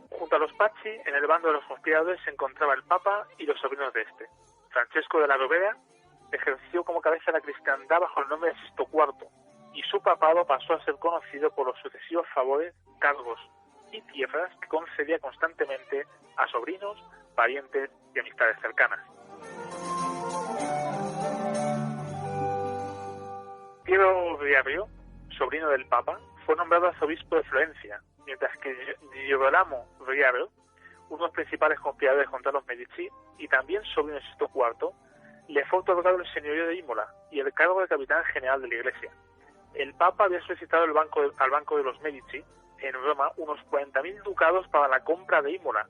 Junto a los Pazzi, en el bando de los conspiradores se encontraba el Papa y los sobrinos de este. Francesco de la Rovera ejerció como cabeza de la cristiandad bajo el nombre de Sisto IV, y su papado pasó a ser conocido por los sucesivos favores, cargos y tierras que concedía constantemente a sobrinos, parientes y amistades cercanas. Piero Riario, sobrino del Papa, fue nombrado arzobispo de Florencia, mientras que Girolamo Riario, uno de los principales conspiradores contra los Medici y también sobrino de Sisto IV, le fue otorgado el señorío de Imola y el cargo de capitán general de la Iglesia. El Papa había solicitado al banco de los Medici en Roma unos 40.000 ducados para la compra de Imola,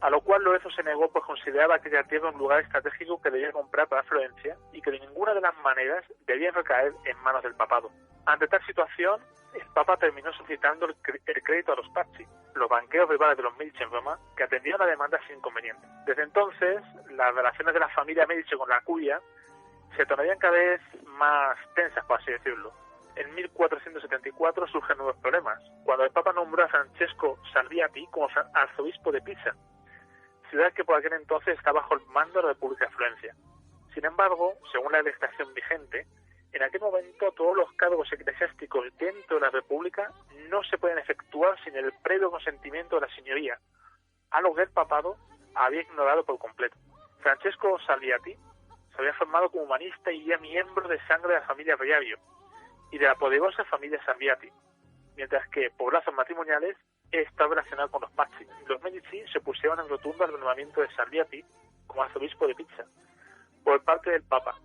a lo cual Lorenzo se negó, pues consideraba aquella tierra un lugar estratégico que debía comprar para Florencia y que de ninguna de las maneras debía recaer en manos del papado. Ante tal situación, el Papa terminó solicitando el crédito a los Pazzi, los banqueros rivales de los Medici en Roma, que atendieron la demanda sin inconveniente. Desde entonces, las relaciones de la familia Medici con la curia se tornarían cada vez más tensas, por así decirlo. En 1474 surgen nuevos problemas, cuando el Papa nombró a Francesco Salviati como arzobispo de Pisa, ciudad que por aquel entonces está bajo el mando de la República de Florencia. Sin embargo, según la legislación vigente, en aquel momento todos los cargos eclesiásticos dentro de la República no se pueden efectuar sin el previo consentimiento de la señoría, algo que el papado había ignorado por completo. Francesco Salviati se había formado como humanista y ya miembro de sangre de la familia Riavio y de la poderosa familia Salviati, mientras que por lazos matrimoniales estaba relacionado con los Pazzi. Los Medici se pusieron en rotundo al nombramiento de Salviati como arzobispo de Pisa por parte del Papa,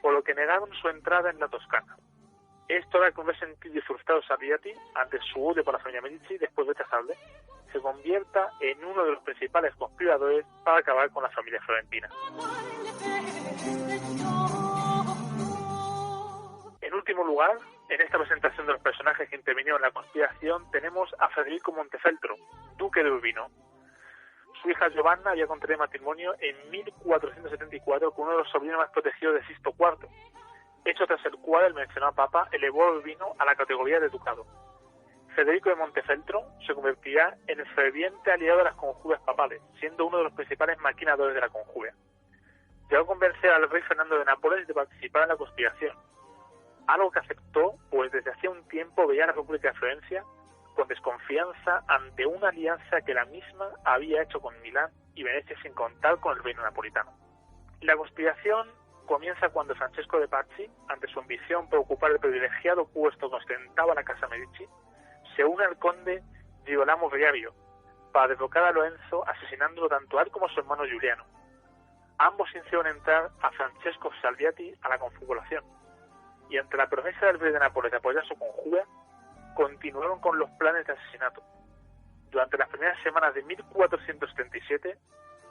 por lo que negaron su entrada en la Toscana. Esto era que un resentido y frustrado Salviati, ante su odio por la familia Medici, después de rechazarle, se convierta en uno de los principales conspiradores para acabar con la familia florentina. En último lugar, en esta presentación de los personajes que intervinieron en la conspiración, tenemos a Federico Montefeltro, duque de Urbino. Su hija Giovanna había contraído matrimonio en 1474 con uno de los sobrinos más protegidos de Sisto IV, hecho tras el cual el mencionado papa elevó a Urbino a la categoría de ducado. Federico de Montefeltro se convertirá en el ferviente aliado de las conjugas papales, siendo uno de los principales maquinadores de la conjura. Llegó a convencer al rey Fernando de Nápoles de participar en la conspiración, algo que aceptó, pues desde hacía un tiempo veía a la República de Florencia con desconfianza ante una alianza que la misma había hecho con Milán y Venecia sin contar con el reino napolitano. La conspiración comienza cuando Francesco de Pazzi, ante su ambición por ocupar el privilegiado puesto que ostentaba la casa Medici, se une al conde Girolamo Riavio para derrocar a Lorenzo, asesinándolo tanto a él como a su hermano Giuliano. Ambos hicieron entrar a Francesco Salviati a la confabulación, y ante la promesa del rey de Nápoles de apoyar su conjura, continuaron con los planes de asesinato. Durante las primeras semanas de 1477,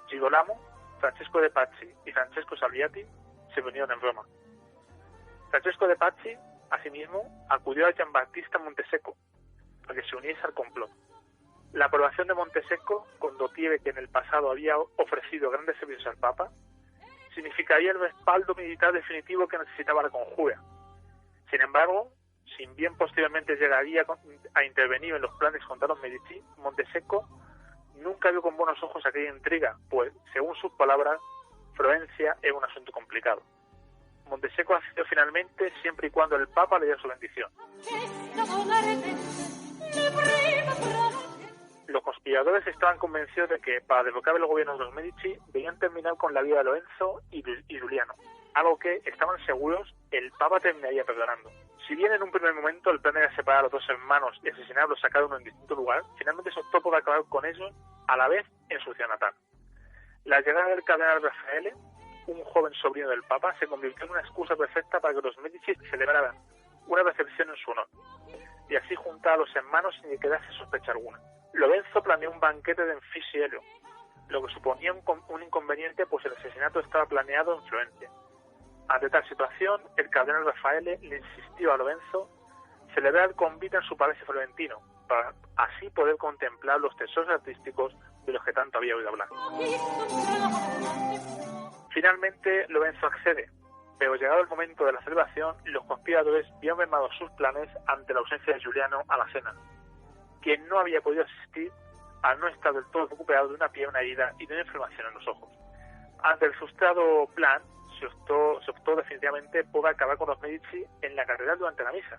Girolamo, Francesco de Pazzi y Francesco Salviati se reunieron en Roma. Francesco de Pazzi, asimismo, acudió a Giambattista Montesecco para que se uniese al complot. La aprobación de Montesecco, condottiere que en el pasado había ofrecido grandes servicios al Papa, significaría el respaldo militar definitivo que necesitaba la conjura. Sin embargo, si bien posteriormente llegaría a intervenir en los planes contra los Medici, Montesecco nunca vio con buenos ojos aquella intriga, pues, según sus palabras, Florencia era un asunto complicado. Montesecco accedió finalmente siempre y cuando el Papa le diera su bendición. Los conspiradores estaban convencidos de que, para derrocar el gobierno de los Medici, debían terminar con la vida de Lorenzo y Giuliano, algo que, estaban seguros, el Papa terminaría perdonando. Si bien en un primer momento el plan era separar a los dos hermanos y asesinarlos a cada uno en distinto lugar, finalmente se optó por acabar con ellos a la vez en su ciudad natal. La llegada del cardenal Raffaele, un joven sobrino del Papa, se convirtió en una excusa perfecta para que los Medici celebraran una recepción en su honor, y así juntar a los hermanos sin que quedase sospecha alguna. Lorenzo planeó un banquete de Enfisiello, lo que suponía un inconveniente, pues el asesinato estaba planeado en Florencia. Ante tal situación, el cardenal Raffaele le insistió a Lorenzo celebrar el convite en su palacio florentino, para así poder contemplar los tesoros artísticos de los que tanto había oído hablar. Finalmente, Lorenzo accede, pero llegado el momento de la celebración, los conspiradores vieron mermados sus planes ante la ausencia de Giuliano a la cena, quien no había podido asistir al no estar del todo recuperado de una pierna herida y de una inflamación en los ojos. Ante el frustrado plan, se optó definitivamente por acabar con los Medici en la catedral durante la misa,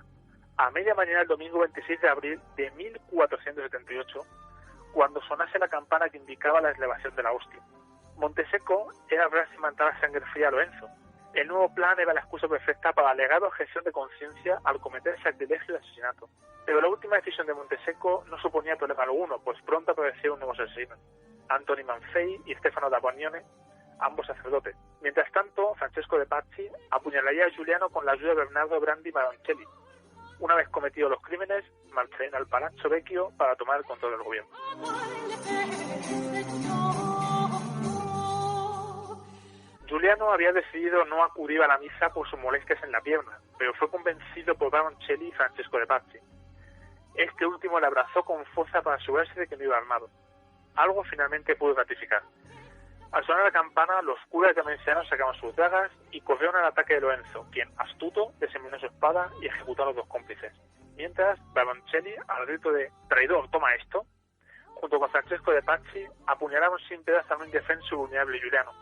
a media mañana del domingo 26 de abril de 1478, cuando sonase la campana que indicaba la elevación de la hostia. Montesecco era ver si mandaba sangre fría a Lorenzo. El nuevo plan era la excusa perfecta para alegar objeción de conciencia al cometer sacrilegio y asesinato. Pero la última decisión de Montesecco no suponía problema alguno, pues pronto aparecieron nuevos asesinos, Antoni Manfei y Stefano da Bagnone, ambos sacerdotes. Mientras tanto, Francesco de Pazzi apuñalaría a Giuliano con la ayuda de Bernardo Brandi Maroncelli. Una vez cometidos los crímenes, marcharían al Palazzo Vecchio para tomar el control del gobierno. Giuliano había decidido no acudir a la misa por sus molestias en la pierna, pero fue convencido por Baroncelli y Francesco de Pazzi. Este último le abrazó con fuerza para asegurarse de que no iba armado. Algo finalmente pudo ratificar. Al sonar la campana, los curas diamensianos sacaban sus dagas y corrieron al ataque de Lorenzo, quien, astuto, desenvainó su espada y ejecutó a los dos cómplices. Mientras, Baroncelli, al grito de «traidor, toma esto», junto con Francesco de Pazzi, apuñalaron sin piedad a un indefenso y vulnerable Giuliano,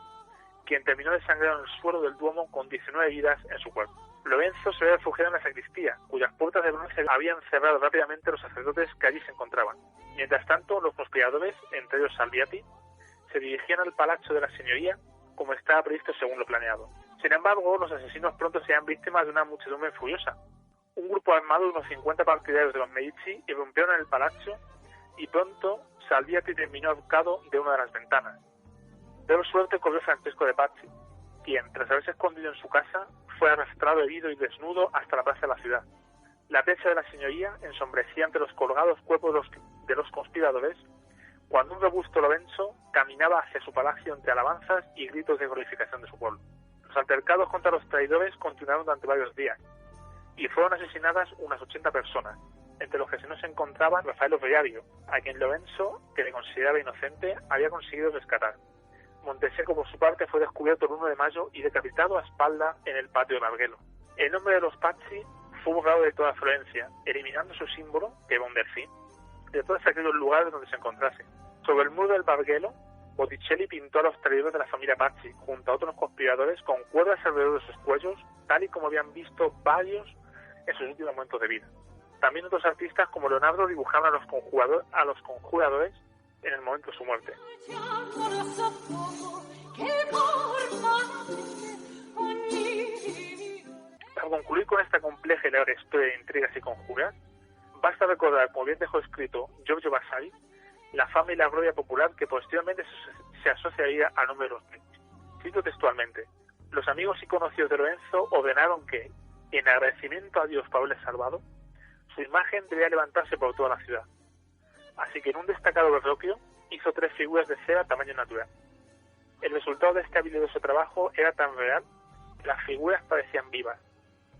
quien terminó desangrado en el suelo del Duomo con 19 heridas en su cuerpo. Lorenzo se había refugiado en la sacristía, cuyas puertas de bronce habían cerrado rápidamente los sacerdotes que allí se encontraban. Mientras tanto, los conspiradores, entre ellos Salviati, se dirigían al Palazzo de la Signoria como estaba previsto según lo planeado. Sin embargo, los asesinos pronto serían víctimas de una muchedumbre furiosa. Un grupo armado de unos 50 partidarios de los Medici irrumpieron en el palazzo y pronto Salviati terminó ahorcado de una de las ventanas. De suerte corrió Francesco de Pazzi, quien, tras haberse escondido en su casa, fue arrastrado herido y desnudo hasta la plaza de la ciudad. La brecha de la Signoria ensombrecía ante los colgados cuerpos de los conspiradores, cuando un robusto Lorenzo caminaba hacia su palacio entre alabanzas y gritos de glorificación de su pueblo. Los altercados contra los traidores continuaron durante varios días, y fueron asesinadas unas 80 personas, entre los que no se encontraba Rafael Ovellario, a quien Lorenzo, que le consideraba inocente, había conseguido rescatar. Montesecco, por su parte, fue descubierto el 1 de mayo y decapitado a espalda en el patio de Bargello. El nombre de los Pazzi fue borrado de toda Florencia, eliminando su símbolo, que era un delfín, de todos aquellos lugares donde se encontrase. Sobre el muro del Bargello, Botticelli pintó a los traidores de la familia Pazzi, junto a otros conspiradores, con cuerdas alrededor de sus cuellos, tal y como habían visto varios en sus últimos momentos de vida. También otros artistas como Leonardo dibujaban a los conjuradores en el momento de su muerte. Para concluir con esta compleja y larga historia de intrigas y conjuras, basta recordar, como bien dejó escrito Giorgio Vasari, la fama y la gloria popular que posteriormente se asociaría al nombre de los Medici. Cito textualmente: los amigos y conocidos de Lorenzo ordenaron que, en agradecimiento a Dios por haberle salvado, su imagen debía levantarse por toda la ciudad. Así que en un destacado berroquio hizo 3 figuras de cera a tamaño natural. El resultado de este habilidoso trabajo era tan real que las figuras parecían vivas,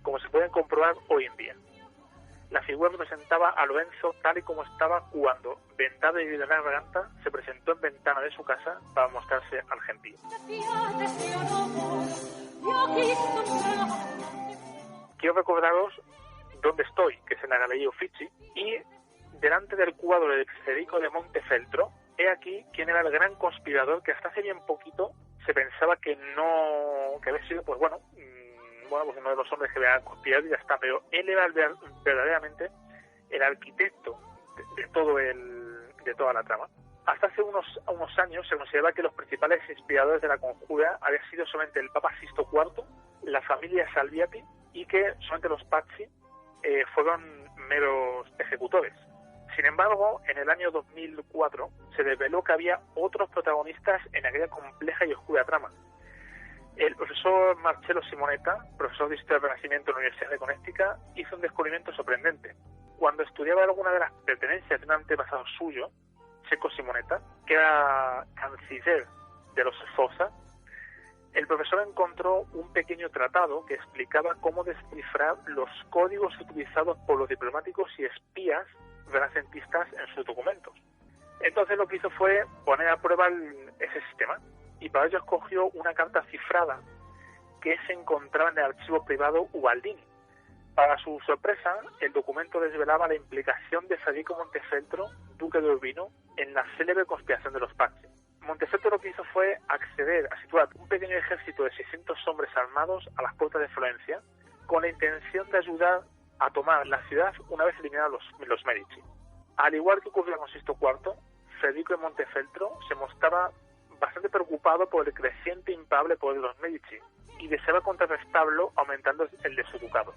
como se pueden comprobar hoy en día. La figura representaba a Lorenzo tal y como estaba cuando, vendado y herido en la garganta, se presentó en ventana de su casa para mostrarse al gentío. Quiero recordaros dónde estoy, que es en la Galería Uffizi, y delante del cuadro de Federico de Montefeltro, he aquí quién era el gran conspirador que hasta hace bien poquito se pensaba que había sido, pues uno de los hombres que había conspirado y ya está, pero él era verdaderamente el arquitecto de toda la trama. Hasta hace unos años se consideraba que los principales inspiradores de la conjura había sido solamente el Papa Sisto IV, la familia Salviati, y que solamente los Pazzi fueron meros ejecutores. Sin embargo, en el año 2004 se desveló que había otros protagonistas en aquella compleja y oscura trama. El profesor Marcello Simonetta, profesor de Historia del Renacimiento en la Universidad de Connecticut, hizo un descubrimiento sorprendente. Cuando estudiaba alguna de las pertenencias de un antepasado suyo, Cecco Simonetta, que era canciller de los Sforza, el profesor encontró un pequeño tratado que explicaba cómo descifrar los códigos utilizados por los diplomáticos y espías renacentistas en sus documentos. Entonces lo que hizo fue poner a prueba ese sistema, y para ello escogió una carta cifrada que se encontraba en el archivo privado Ubaldini. Para su sorpresa, el documento desvelaba la implicación de Federico Montefeltro, duque de Urbino, en la célebre conspiración de los Pazzi. Montefeltro lo que hizo fue acceder a situar un pequeño ejército de 600 hombres armados a las puertas de Florencia, con la intención de ayudar a tomar la ciudad una vez eliminados los Medici. Al igual que ocurrió con Sisto IV, Federico de Montefeltro se mostraba bastante preocupado por el creciente e impagable poder de los Medici y deseaba contrarrestarlo aumentando el de su ducado.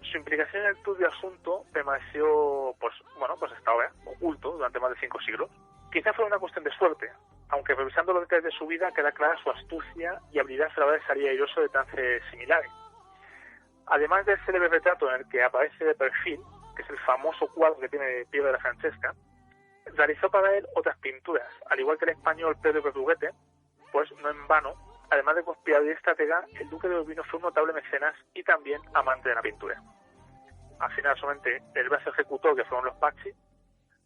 Su implicación en el turbio asunto permaneció hasta ahora oculto durante más de 5 siglos. Quizá fue una cuestión de suerte, aunque revisando los detalles de su vida queda clara su astucia y habilidad a la hora de salir airoso de trances similares. Además del célebre retrato en el que aparece de perfil, que es el famoso cuadro que tiene Piero de la Francesca, realizó para él otras pinturas. Al igual que el español Pedro Berruguete, pues no en vano, además de conspirador y estratega, el duque de Urbino fue un notable mecenas y también amante de la pintura. Al final, solamente el brazo ejecutor, que fueron los Pazzi,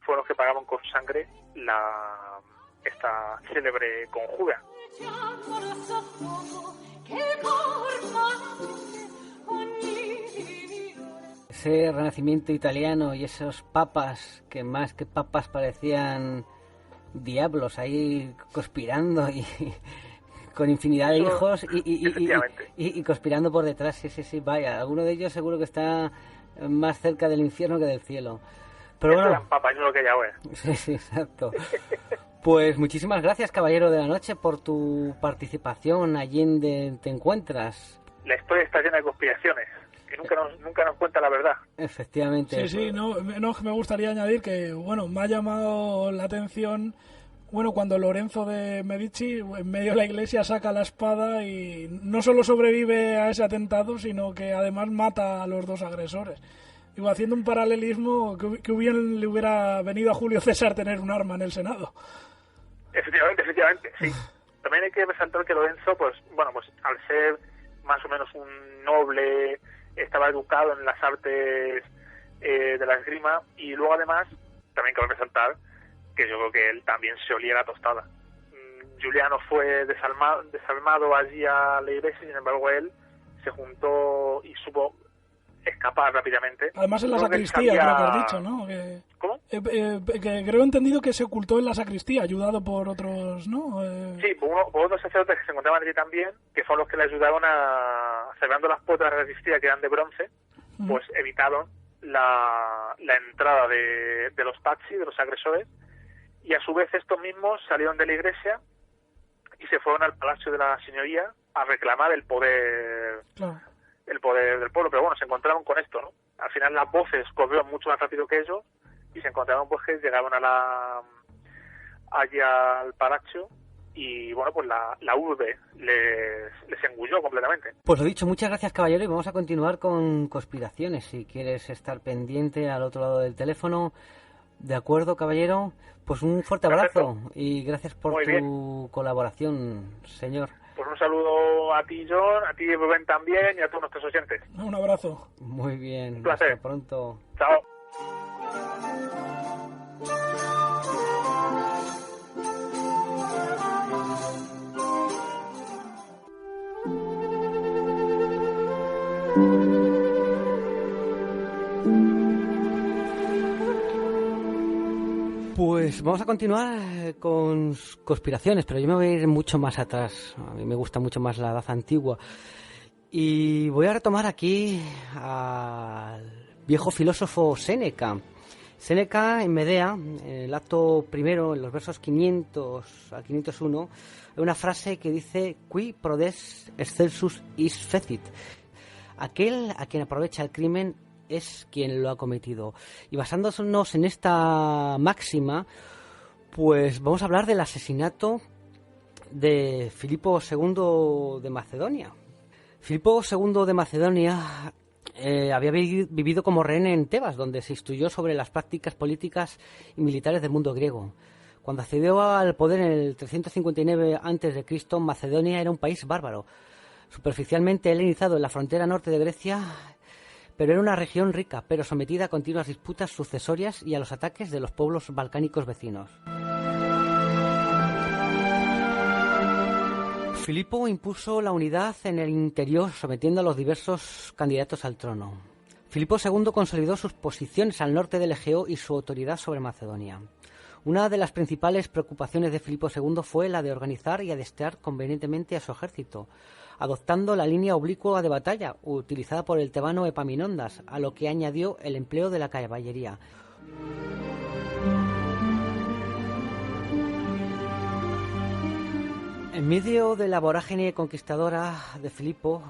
fueron los que pagaban con sangre esta célebre conjura. Ese renacimiento italiano y esos papas, que más que papas parecían diablos ahí conspirando y con infinidad de hijos y conspirando por detrás. Sí, vaya, alguno de ellos seguro que está más cerca del infierno que del cielo. Pero bueno, eran papas, no lo que ya ahora. Sí, exacto. Pues muchísimas gracias, caballero de la noche, por tu participación allí donde te encuentras. La historia está llena de conspiraciones, que nunca nos cuenta la verdad. Efectivamente. Sí, no, me gustaría añadir que, bueno, me ha llamado la atención, bueno, cuando Lorenzo de Medici en medio de la iglesia saca la espada y no solo sobrevive a ese atentado, sino que además mata a los dos agresores. Digo, haciendo un paralelismo, que bien le hubiera venido a Julio César tener un arma en el Senado. Efectivamente, sí. También hay que resaltar que Lorenzo, pues al ser más o menos un noble, estaba educado en las artes de la esgrima, y luego además también cabe resaltar que yo creo que él también se olía la tostada. Juliano fue desalmado allí a la iglesia, sin embargo él se juntó y supo escapar rápidamente. Además en la sacristía, creo que has dicho, ¿no? ¿Cómo? Que creo entendido que se ocultó en la sacristía, ayudado por otros, ¿no? Sí, por otros sacerdotes que se encontraban allí también, que fueron los que le ayudaron cerrando las puertas de la sacristía, que eran de bronce, pues evitaron la entrada de los Pazzi, de los agresores, y a su vez estos mismos salieron de la iglesia y se fueron al Palacio de la Señoría a reclamar el poder. Claro. El poder del pueblo, pero bueno, se encontraron con esto, ¿no? Al final las voces corrieron mucho más rápido que ellos y se encontraron pues que llegaron allí al Palacio y bueno, pues la urbe les engulló completamente. Pues lo dicho, muchas gracias, caballero, y vamos a continuar con conspiraciones. Si quieres estar pendiente al otro lado del teléfono, de acuerdo, caballero, pues un fuerte abrazo. Perfecto. Y gracias por tu colaboración, señor. Pues un saludo a ti, John, a ti, Rubén, también, y a todos nuestros oyentes. Un abrazo. Muy bien. Un placer. Hasta pronto. Chao. Pues vamos a continuar con conspiraciones, pero yo me voy a ir mucho más atrás. A mí me gusta mucho más la edad antigua. Y voy a retomar aquí al viejo filósofo Séneca. Séneca en Medea, en el acto primero, en los versos 500 al 501, hay una frase que dice: Qui prodes excelsus is fecit. Aquel a quien aprovecha el crimen es quien lo ha cometido. Y basándonos en esta máxima, pues vamos a hablar del asesinato de Filipo II de Macedonia. Filipo II de Macedonia había vivido como rehén en Tebas, donde se instruyó sobre las prácticas políticas y militares del mundo griego. Cuando accedió al poder en el 359 a.C., Macedonia era un país bárbaro, superficialmente helenizado en la frontera norte de Grecia, pero era una región rica, pero sometida a continuas disputas sucesorias y a los ataques de los pueblos balcánicos vecinos. Filipo impuso la unidad en el interior, sometiendo a los diversos candidatos al trono. Filipo II consolidó sus posiciones al norte del Egeo y su autoridad sobre Macedonia. Una de las principales preocupaciones de Filipo II fue la de organizar y adestrar convenientemente a su ejército, adoptando la línea oblicua de batalla utilizada por el tebano Epaminondas, a lo que añadió el empleo de la caballería. En medio de la vorágine conquistadora de Filipo,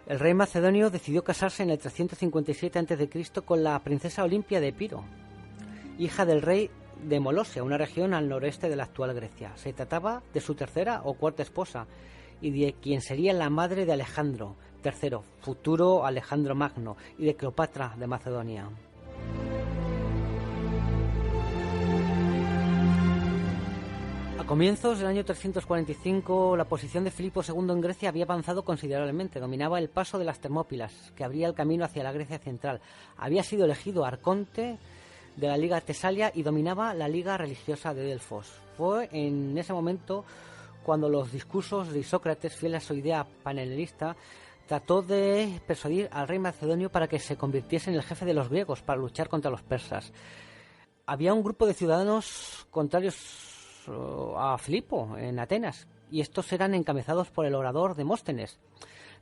el rey macedonio decidió casarse en el 357 a.C. con la princesa Olimpia de Epiro, hija del rey de Molosia, una región al noreste de la actual Grecia. Se trataba de su tercera o cuarta esposa, y de quien sería la madre de Alejandro III, futuro Alejandro Magno, y de Cleopatra de Macedonia. A comienzos del año 345, la posición de Filipo II en Grecia había avanzado considerablemente. Dominaba el paso de las Termópilas, que abría el camino hacia la Grecia central. Había sido elegido arconte de la Liga Tesalia y dominaba la Liga Religiosa de Delfos. Fue en ese momento cuando los discursos de Isócrates, fiel a su idea panhellenista, trató de persuadir al rey macedonio para que se convirtiese en el jefe de los griegos para luchar contra los persas. Había un grupo de ciudadanos contrarios a Filipo en Atenas, y estos eran encabezados por el orador Demóstenes.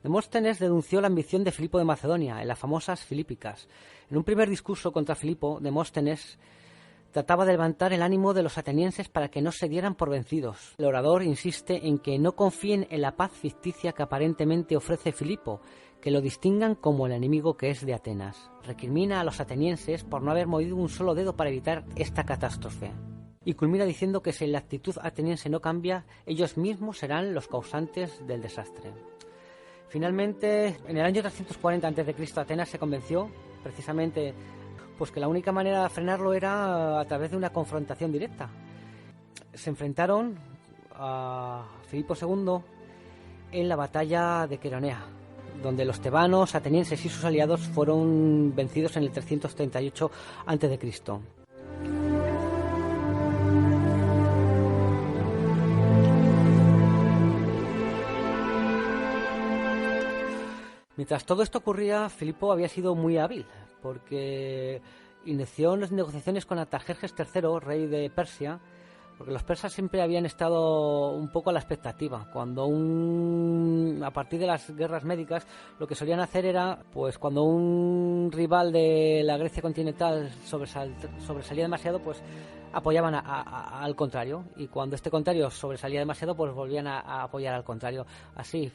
Demóstenes denunció la ambición de Filipo de Macedonia en las famosas Filípicas. En un primer discurso contra Filipo, Demóstenes trataba de levantar el ánimo de los atenienses para que no se dieran por vencidos. El orador insiste en que no confíen en la paz ficticia que aparentemente ofrece Filipo, que lo distingan como el enemigo que es de Atenas. Recrimina a los atenienses por no haber movido un solo dedo para evitar esta catástrofe. Y culmina diciendo que si la actitud ateniense no cambia, ellos mismos serán los causantes del desastre. Finalmente, en el año 340 a.C., Atenas se convenció, precisamente, pues que la única manera de frenarlo era a través de una confrontación directa. Se enfrentaron a Filipo II en la batalla de Queronea, donde los tebanos, atenienses y sus aliados fueron vencidos en el 338 a.C. Mientras todo esto ocurría, Filipo había sido muy hábil, porque inició las negociaciones con Artajerjes III, rey de Persia, porque los persas siempre habían estado un poco a la expectativa. Cuando a partir de las guerras médicas, lo que solían hacer era, pues cuando un rival de la Grecia continental sobresalía demasiado, pues apoyaban al contrario, y cuando este contrario sobresalía demasiado, pues volvían a apoyar al contrario. Así,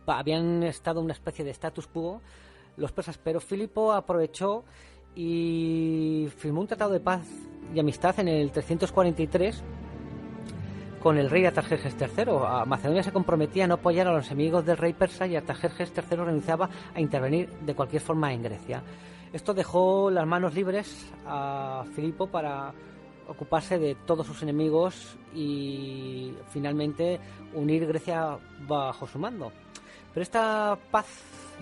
habían estado una especie de status quo los persas, pero Filipo aprovechó y firmó un tratado de paz y amistad en el 343 con el rey Artajerjes III. Macedonia se comprometía a no apoyar a los enemigos del rey persa y Artajerjes III renunciaba a intervenir de cualquier forma en Grecia. Esto dejó las manos libres a Filipo para ocuparse de todos sus enemigos y finalmente unir Grecia bajo su mando. Pero esta paz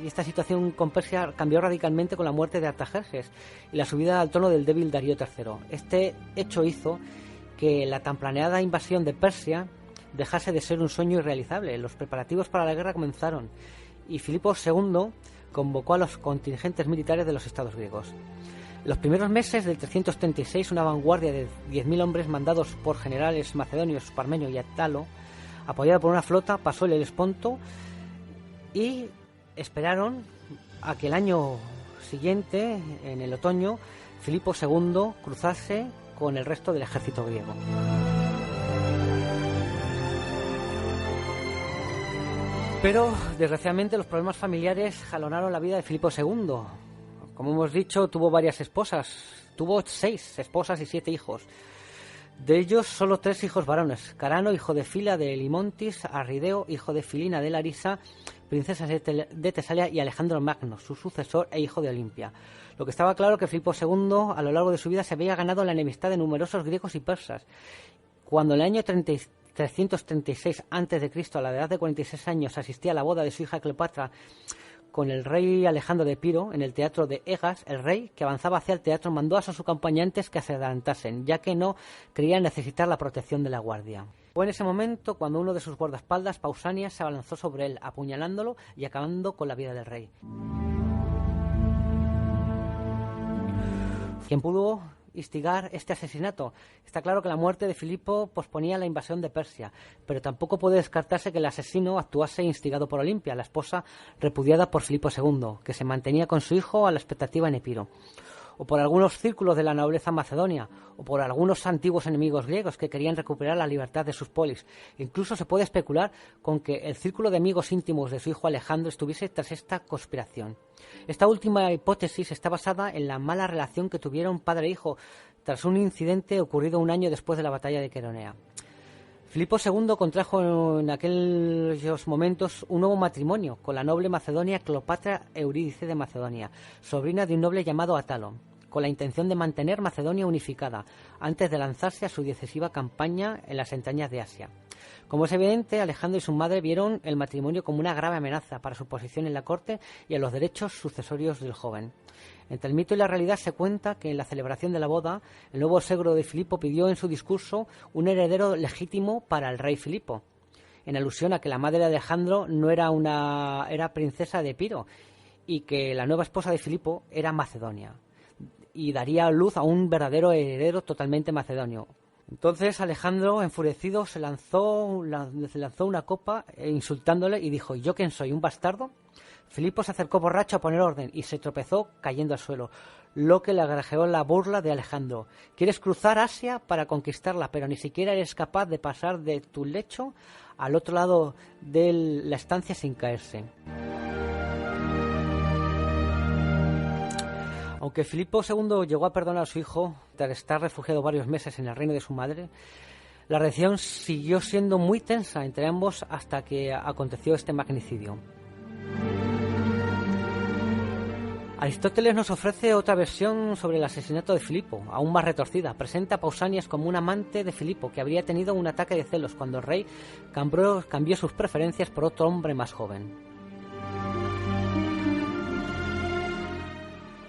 y esta situación con Persia cambió radicalmente con la muerte de Artajerjes y la subida al trono del débil Darío III. Este hecho hizo que la tan planeada invasión de Persia dejase de ser un sueño irrealizable. Los preparativos para la guerra comenzaron y Filipo II convocó a los contingentes militares de los estados griegos. En los primeros meses del 336, una vanguardia de 10.000 hombres mandados por generales macedonios Parmenio y Atalo, apoyada por una flota, pasó el Helesponto y esperaron a que el año siguiente, en el otoño, Filipo II cruzase con el resto del ejército griego. Pero, desgraciadamente, los problemas familiares jalonaron la vida de Filipo II. Como hemos dicho, tuvo varias esposas. Tuvo 6 esposas y 7 hijos. De ellos, solo 3 hijos varones. Carano, hijo de Fila de Limontis, Arrideo, hijo de Filina de Larisa, princesa de Tesalia, y Alejandro Magno, su sucesor e hijo de Olimpia. Lo que estaba claro que Filipo II, a lo largo de su vida, se había ganado la enemistad de numerosos griegos y persas. Cuando en el año 336 a.C., a la edad de 46 años, asistía a la boda de su hija Cleopatra con el rey Alejandro de Epiro en el teatro de Egas, el rey, que avanzaba hacia el teatro, mandó a sus acompañantes que se adelantasen, ya que no creían necesitar la protección de la guardia. Fue en ese momento cuando uno de sus guardaespaldas, Pausanias, se abalanzó sobre él, apuñalándolo y acabando con la vida del rey. ¿Quién pudo instigar este asesinato? Está claro que la muerte de Filipo posponía la invasión de Persia, pero tampoco puede descartarse que el asesino actuase instigado por Olimpia, la esposa repudiada por Filipo II, que se mantenía con su hijo a la expectativa en Epiro, o por algunos círculos de la nobleza macedonia, o por algunos antiguos enemigos griegos que querían recuperar la libertad de sus polis. Incluso se puede especular con que el círculo de amigos íntimos de su hijo Alejandro estuviese tras esta conspiración. Esta última hipótesis está basada en la mala relación que tuvieron padre e hijo tras un incidente ocurrido un año después de la batalla de Queronea. Filipo II contrajo en aquellos momentos un nuevo matrimonio con la noble macedonia Cleopatra Eurídice de Macedonia, sobrina de un noble llamado Atalo. con la intención de mantener Macedonia unificada, antes de lanzarse a su decisiva campaña en las entrañas de Asia. Como es evidente, Alejandro y su madre vieron el matrimonio como una grave amenaza para su posición en la corte y a los derechos sucesorios del joven. Entre el mito y la realidad se cuenta que en la celebración de la boda, el nuevo suegro de Filipo pidió en su discurso un heredero legítimo para el rey Filipo, en alusión a que la madre de Alejandro no era princesa de Epiro y que la nueva esposa de Filipo era Macedonia y daría luz a un verdadero heredero totalmente macedonio. Entonces Alejandro, enfurecido, se lanzó una copa insultándole y dijo: ¿yo quién soy, un bastardo? Filipo se acercó borracho a poner orden y se tropezó cayendo al suelo, lo que le agranjeó la burla de Alejandro. ¿Quieres cruzar Asia para conquistarla, pero ni siquiera eres capaz de pasar de tu lecho al otro lado de la estancia sin caerse? Aunque Filipo II llegó a perdonar a su hijo tras estar refugiado varios meses en el reino de su madre, la relación siguió siendo muy tensa entre ambos hasta que aconteció este magnicidio. Aristóteles nos ofrece otra versión sobre el asesinato de Filipo, aún más retorcida. Presenta a Pausanias como un amante de Filipo que habría tenido un ataque de celos cuando el rey cambió sus preferencias por otro hombre más joven.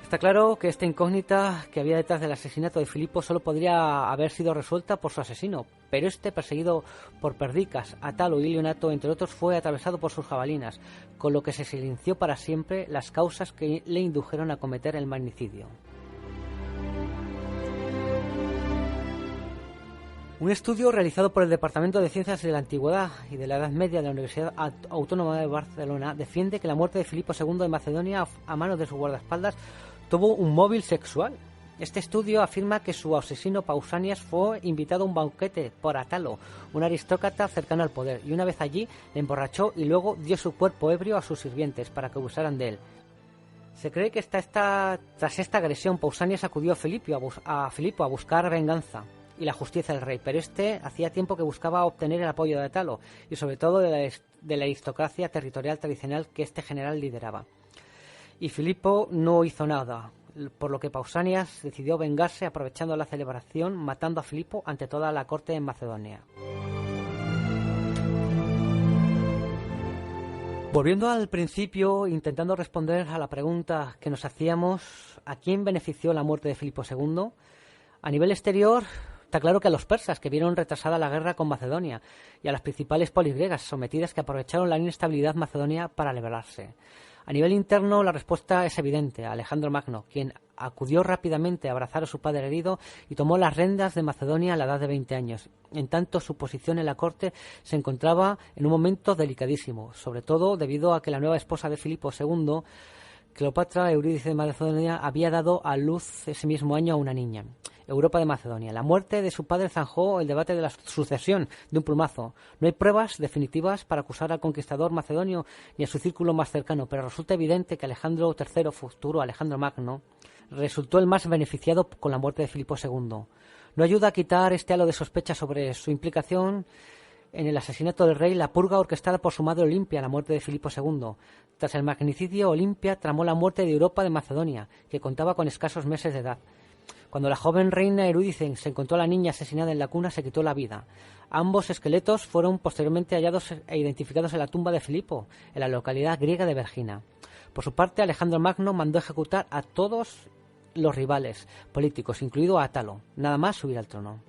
Está claro que esta incógnita que había detrás del asesinato de Filipo solo podría haber sido resuelta por su asesino, pero este, perseguido por Perdicas, Atalo y Leonato, entre otros, fue atravesado por sus jabalinas, con lo que se silenció para siempre las causas que le indujeron a cometer el magnicidio. Un estudio realizado por el Departamento de Ciencias de la Antigüedad y de la Edad Media de la Universidad Autónoma de Barcelona defiende que la muerte de Filipo II de Macedonia a manos de sus guardaespaldas tuvo un móvil sexual. Este estudio afirma que su asesino Pausanias fue invitado a un banquete por Atalo, un aristócrata cercano al poder, y una vez allí le emborrachó y luego dio su cuerpo ebrio a sus sirvientes para que abusaran de él. Se cree que tras esta agresión Pausanias acudió a Filipo a buscar venganza y la justicia del rey, pero este hacía tiempo que buscaba obtener el apoyo de Atalo y sobre todo de la aristocracia territorial tradicional que este general lideraba. Y Filipo no hizo nada, por lo que Pausanias decidió vengarse aprovechando la celebración, matando a Filipo ante toda la corte en Macedonia. Volviendo al principio, intentando responder a la pregunta que nos hacíamos, ¿a quién benefició la muerte de Filipo II? A nivel exterior, está claro que a los persas, que vieron retrasada la guerra con Macedonia, y a las principales polis griegas sometidas que aprovecharon la inestabilidad macedonia para rebelarse. A nivel interno, la respuesta es evidente: a Alejandro Magno, quien acudió rápidamente a abrazar a su padre herido y tomó las riendas de Macedonia a la edad de 20 años. En tanto, su posición en la corte se encontraba en un momento delicadísimo, sobre todo debido a que la nueva esposa de Filipo II, Cleopatra Eurídice de Macedonia, había dado a luz ese mismo año a una niña. Europa de Macedonia. La muerte de su padre zanjó el debate de la sucesión de un plumazo. No hay pruebas definitivas para acusar al conquistador macedonio ni a su círculo más cercano, pero resulta evidente que Alejandro III, futuro Alejandro Magno, resultó el más beneficiado con la muerte de Filipo II. No ayuda a quitar este halo de sospecha sobre su implicación en el asesinato del rey la purga orquestada por su madre Olimpia, la muerte de Filipo II. Tras el magnicidio, Olimpia tramó la muerte de Europa de Macedonia, que contaba con escasos meses de edad. Cuando la joven reina Eurídice se encontró a la niña asesinada en la cuna, se quitó la vida. Ambos esqueletos fueron posteriormente hallados e identificados en la tumba de Filipo, en la localidad griega de Vergina. Por su parte, Alejandro Magno mandó ejecutar a todos los rivales políticos, incluido a Atalo, nada más subir al trono.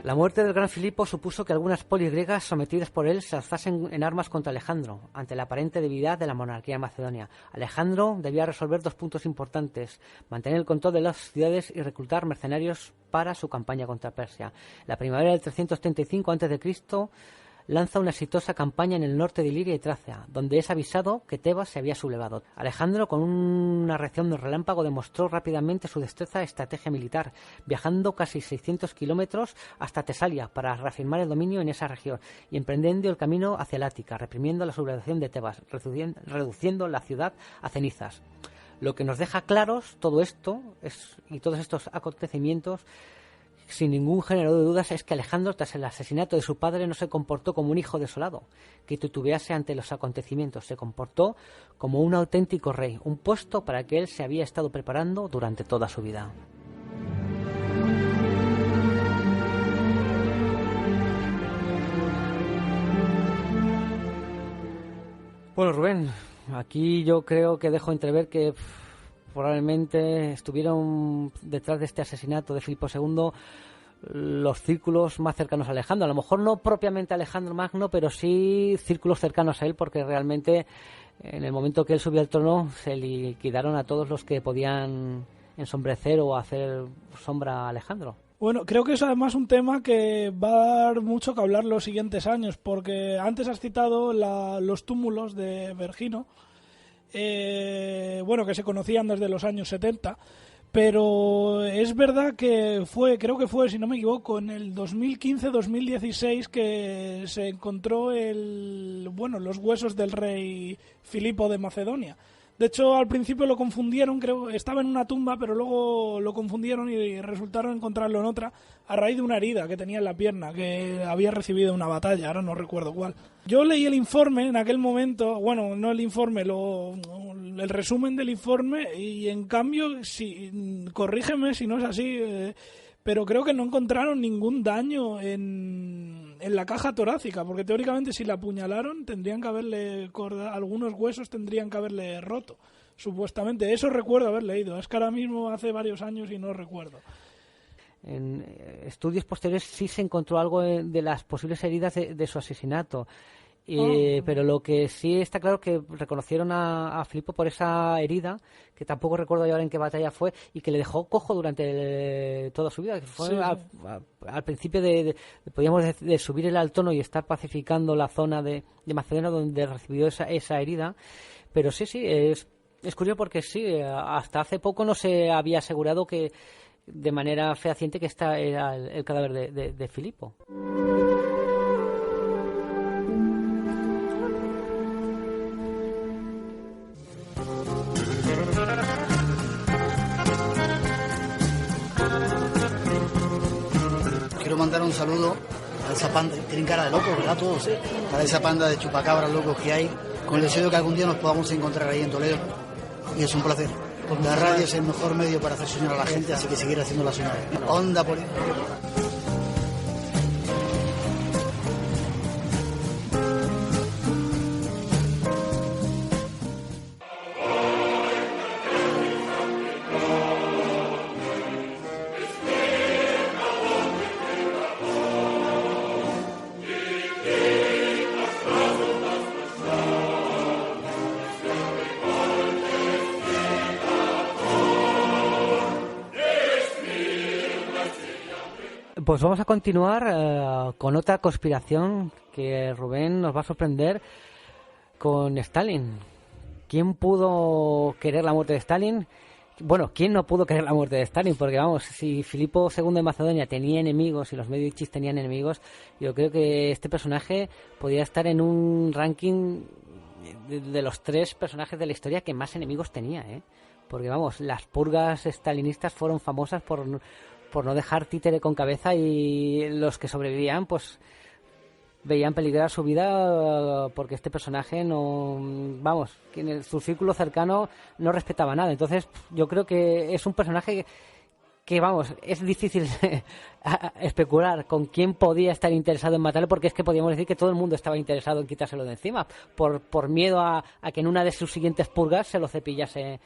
La muerte del gran Filipo supuso que algunas polis griegas sometidas por él se alzasen en armas contra Alejandro, ante la aparente debilidad de la monarquía macedonia. Alejandro debía resolver dos puntos importantes: mantener el control de las ciudades y reclutar mercenarios para su campaña contra Persia. La primavera del 335 a.C. lanza una exitosa campaña en el norte de Iliria y Tracia, donde es avisado que Tebas se había sublevado. Alejandro, con una reacción de relámpago, demostró rápidamente su destreza estrategia militar, viajando casi 600 kilómetros hasta Tesalia para reafirmar el dominio en esa región y emprendiendo el camino hacia el Ática, reprimiendo la sublevación de Tebas, reduciendo la ciudad a cenizas. Lo que nos deja claros todo esto y todos estos acontecimientos sin ningún género de dudas es que Alejandro, tras el asesinato de su padre, no se comportó como un hijo desolado, que titubease ante los acontecimientos. Se comportó como un auténtico rey, un puesto para que él se había estado preparando durante toda su vida. Bueno, Rubén, aquí yo creo que dejo entrever que probablemente estuvieron detrás de este asesinato de Filipo II los círculos más cercanos a Alejandro. A lo mejor no propiamente Alejandro Magno, pero sí círculos cercanos a él, porque realmente en el momento que él subió al trono se liquidaron a todos los que podían ensombrecer o hacer sombra a Alejandro. Bueno, creo que es además un tema que va a dar mucho que hablar los siguientes años, porque antes has citado los túmulos de Vergino, que se conocían desde los años 70, pero es verdad que creo que fue, si no me equivoco, en el 2015-2016 que se encontró los huesos del rey Filipo de Macedonia. De hecho, al principio lo confundieron, creo, estaba en una tumba, pero luego lo confundieron y resultaron encontrarlo en otra a raíz de una herida que tenía en la pierna, que había recibido en una batalla, ahora no recuerdo cuál. Yo leí el informe en aquel momento, bueno, no el informe, el resumen del informe, y en cambio, corrígeme si no es así, pero creo que no encontraron ningún daño en la caja torácica, porque teóricamente si la apuñalaron tendrían que haberle algunos huesos tendrían que haberle roto, supuestamente. Eso recuerdo haber leído, es que ahora mismo hace varios años y no recuerdo. En estudios posteriores sí se encontró algo de las posibles heridas de su asesinato. Pero lo que sí está claro es que reconocieron a Filipo por esa herida, que tampoco recuerdo ahora en qué batalla fue, y que le dejó cojo durante toda su vida, que fue al principio podríamos decir, de subir el Altono y estar pacificando la zona de Macedonia donde recibió esa herida. Pero sí, es curioso porque hasta hace poco no se había asegurado que de manera fehaciente que esta era el cadáver de Filipo. Quiero mandar un saludo a esa panda, tienen cara de locos, ¿verdad? Todos, a esa panda de chupacabras locos que hay, con el deseo de que algún día nos podamos encontrar ahí en Toledo. Y es un placer. La radio es el mejor medio para hacer soñar a la gente, así que seguir haciéndola soñar. Onda política. Pues vamos a continuar con otra conspiración que Rubén nos va a sorprender con Stalin. ¿Quién pudo querer la muerte de Stalin? Bueno, ¿quién no pudo querer la muerte de Stalin? Porque vamos, si Filipo II de Macedonia tenía enemigos y los Medici tenían enemigos, yo creo que este personaje podía estar en un ranking de los 3 personajes de la historia que más enemigos tenía, ¿eh? Porque vamos, las purgas stalinistas fueron famosas por no dejar títere con cabeza, y los que sobrevivían pues veían peligrar su vida porque este personaje en su círculo cercano no respetaba nada. Entonces yo creo que es un personaje que es difícil especular con quién podía estar interesado en matarle, porque es que podíamos decir que todo el mundo estaba interesado en quitárselo de encima por miedo a que en una de sus siguientes purgas se lo cepillase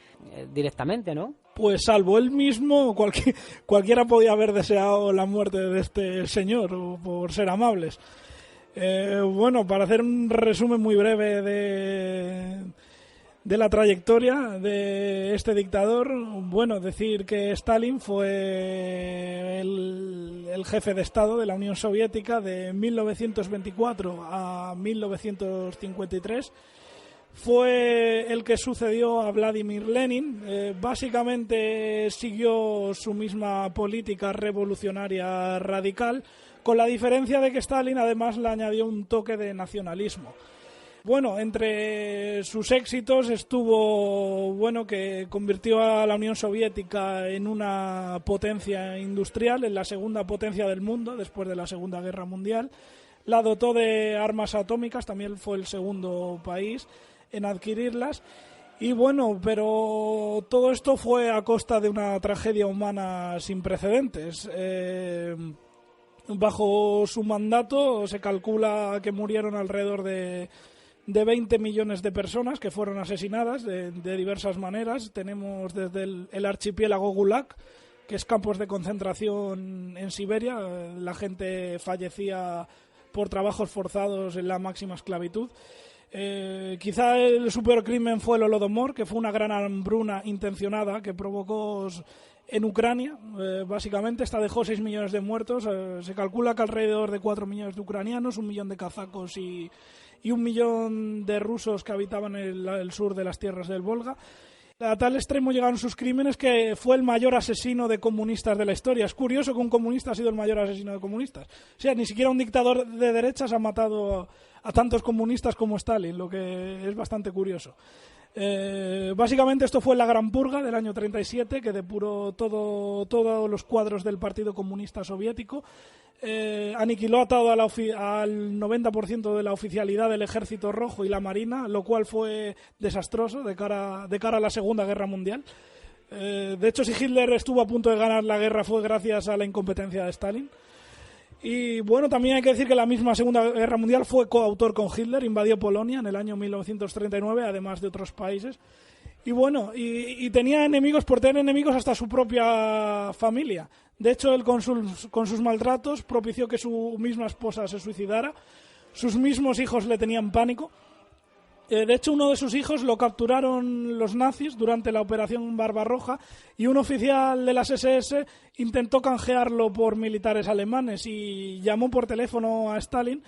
directamente, ¿no? Pues salvo él mismo, cualquiera podía haber deseado la muerte de este señor, por ser amables. Para hacer un resumen muy breve de la trayectoria de este dictador, decir que Stalin fue el jefe de Estado de la Unión Soviética de 1924 a 1953. Fue el que sucedió a Vladimir Lenin. Básicamente siguió su misma política revolucionaria radical, con la diferencia de que Stalin además le añadió un toque de nacionalismo. Bueno, entre sus éxitos estuvo, bueno, que convirtió a la Unión Soviética en una potencia industrial, en la segunda potencia del mundo después de la Segunda Guerra Mundial. La dotó de armas atómicas, también fue el segundo país en adquirirlas. Y bueno, pero todo esto fue a costa de una tragedia humana sin precedentes. Bajo su mandato se calcula que murieron alrededor de 20 millones de personas que fueron asesinadas de diversas maneras. Tenemos desde el archipiélago Gulag, que es campos de concentración en Siberia. La gente fallecía por trabajos forzados en la máxima esclavitud. Quizá el supercrimen fue el Holodomor, que fue una gran hambruna intencionada que provocó en Ucrania. Básicamente esta dejó 6 millones de muertos. Se calcula que alrededor de 4 millones de ucranianos, 1 millón de kazacos y 1 millón de rusos que habitaban el sur de las tierras del Volga. A tal extremo llegaron sus crímenes que fue el mayor asesino de comunistas de la historia. Es curioso que un comunista ha sido el mayor asesino de comunistas. O sea, ni siquiera un dictador de derechas ha matado a tantos comunistas como Stalin, lo que es bastante curioso. Básicamente esto fue la Gran Purga del año 37, que depuró todos los cuadros del Partido Comunista Soviético. Aniquiló a todo al 90% de la oficialidad del Ejército Rojo y la Marina, lo cual fue desastroso de cara a la Segunda Guerra Mundial. De hecho, si Hitler estuvo a punto de ganar la guerra fue gracias a la incompetencia de Stalin. Y bueno, también hay que decir que la misma Segunda Guerra Mundial fue coautor con Hitler, invadió Polonia en el año 1939, además de otros países. Y bueno, y tenía enemigos por tener enemigos hasta su propia familia. De hecho, él con sus maltratos propició que su misma esposa se suicidara. Sus mismos hijos le tenían pánico. De hecho, uno de sus hijos lo capturaron los nazis durante la Operación Barbarroja y un oficial de las SS intentó canjearlo por militares alemanes y llamó por teléfono a Stalin.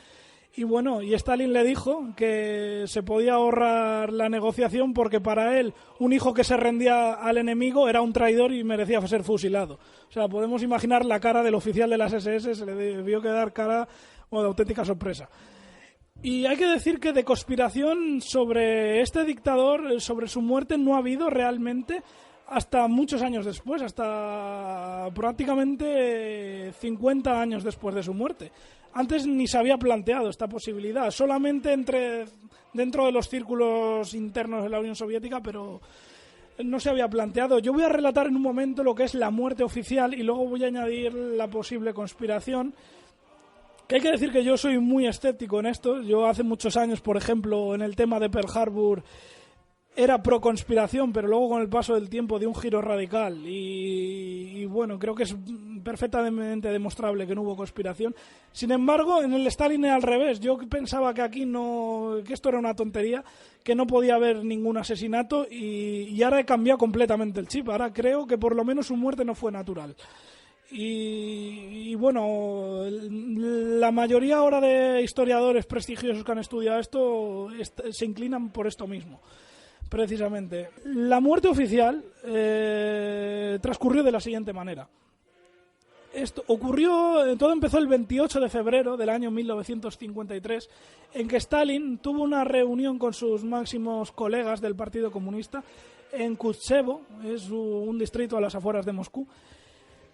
Y bueno, y Stalin le dijo que se podía ahorrar la negociación porque para él un hijo que se rendía al enemigo era un traidor y merecía ser fusilado. O sea, podemos imaginar la cara del oficial de las SS, se le debió quedar cara de auténtica sorpresa. Y hay que decir que de conspiración sobre este dictador, sobre su muerte, no ha habido realmente hasta muchos años después, hasta prácticamente 50 años después de su muerte. Antes ni se había planteado esta posibilidad, solamente dentro de los círculos internos de la Unión Soviética, pero no se había planteado. Yo voy a relatar en un momento lo que es la muerte oficial y luego voy a añadir la posible conspiración. Que hay que decir que yo soy muy escéptico en esto. Yo hace muchos años, por ejemplo, en el tema de Pearl Harbor era pro conspiración, pero luego con el paso del tiempo dio un giro radical y bueno, creo que es perfectamente demostrable que no hubo conspiración. Sin embargo, en el Stalin era al revés. Yo pensaba que aquí que esto era una tontería, que no podía haber ningún asesinato y ahora he cambiado completamente el chip. Ahora creo que por lo menos su muerte no fue natural. Y bueno, la mayoría ahora de historiadores prestigiosos que han estudiado esto se inclinan por esto mismo, precisamente. La muerte oficial transcurrió de la siguiente manera. Todo empezó el 28 de febrero del año 1953, en que Stalin tuvo una reunión con sus máximos colegas del Partido Comunista en Kutchevo, es un distrito a las afueras de Moscú.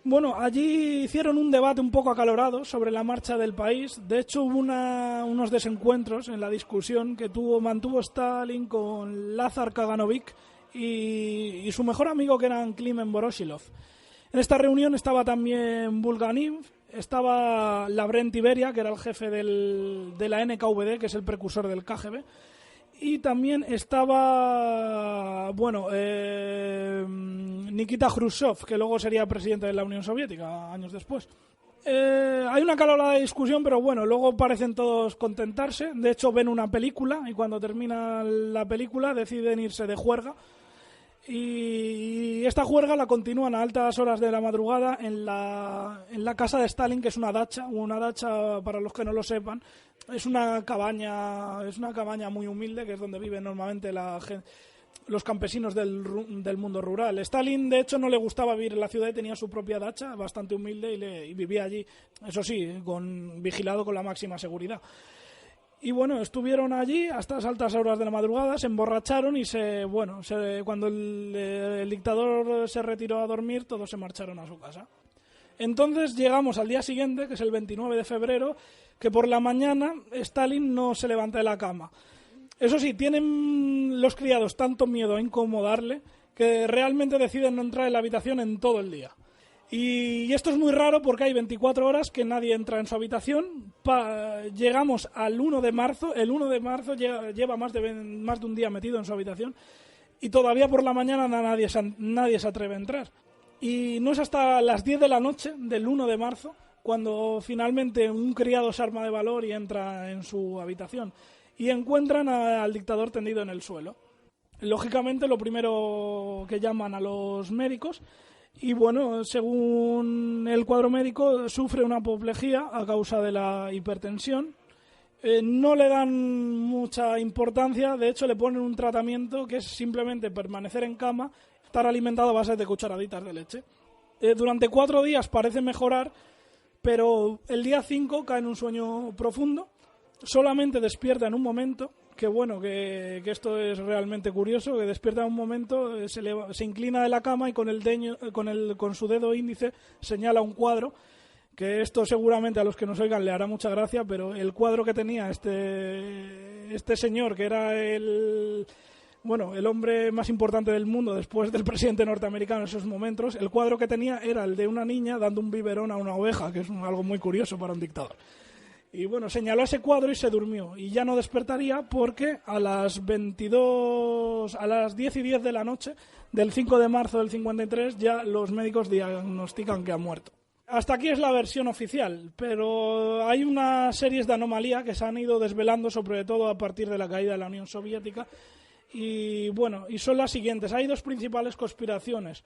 Bueno, allí hicieron un debate un poco acalorado sobre la marcha del país. De hecho, hubo unos desencuentros en la discusión que mantuvo Stalin con Lazar Kaganovich y su mejor amigo, que era Klimen Voroshilov. En esta reunión estaba también Bulganin, estaba Lavrenti Beria, que era el jefe de la NKVD, que es el precursor del KGB, y también estaba Nikita Khrushchev, que luego sería presidente de la Unión Soviética años después. Hay una calorada discusión, pero bueno, luego parecen todos contentarse. De hecho, ven una película y cuando termina la película deciden irse de juerga. Y esta juerga la continúan a altas horas de la madrugada en la casa de Stalin, que es una dacha. Una dacha, para los que no lo sepan, es una cabaña muy humilde, que es donde viven normalmente los campesinos del mundo rural. Stalin, de hecho, no le gustaba vivir en la ciudad y tenía su propia dacha bastante humilde y vivía allí, eso sí, vigilado con la máxima seguridad. Y bueno, estuvieron allí hasta las altas horas de la madrugada, se emborracharon y cuando el dictador se retiró a dormir, todos se marcharon a su casa. Entonces llegamos al día siguiente, que es el 29 de febrero, que por la mañana Stalin no se levanta de la cama. Eso sí, tienen los criados tanto miedo a incomodarle que realmente deciden no entrar en la habitación en todo el día. Y esto es muy raro porque hay 24 horas que nadie entra en su habitación. Llegamos al 1 de marzo. El 1 de marzo lleva más de un día metido en su habitación y todavía por la mañana nadie se atreve a entrar. Y no es hasta las 10 de la noche del 1 de marzo cuando finalmente un criado se arma de valor y entra en su habitación. Y encuentran al dictador tendido en el suelo. Lógicamente, lo primero que llaman a los médicos. Y bueno, según el cuadro médico, sufre una apoplejía a causa de la hipertensión. No le dan mucha importancia, de hecho le ponen un tratamiento que es simplemente permanecer en cama, estar alimentado a base de cucharaditas de leche. Durante 4 días parece mejorar, pero el día 5 cae en un sueño profundo, solamente despierta en un momento. Que bueno, que esto es realmente curioso, que despierta en un momento, se inclina de la cama y con su dedo índice señala un cuadro, que esto seguramente a los que nos oigan le hará mucha gracia, pero el cuadro que tenía este señor, que era el hombre más importante del mundo después del presidente norteamericano en esos momentos, el cuadro que tenía era el de una niña dando un biberón a una oveja, que es algo muy curioso para un dictador. Y bueno, señaló ese cuadro y se durmió. Y ya no despertaría porque a las 10 y 10 de la noche del 5 de marzo del 53 ya los médicos diagnostican que ha muerto. Hasta aquí es la versión oficial, pero hay unas series de anomalía que se han ido desvelando, sobre todo a partir de la caída de la Unión Soviética. Y bueno, y son las siguientes. Hay 2 principales conspiraciones.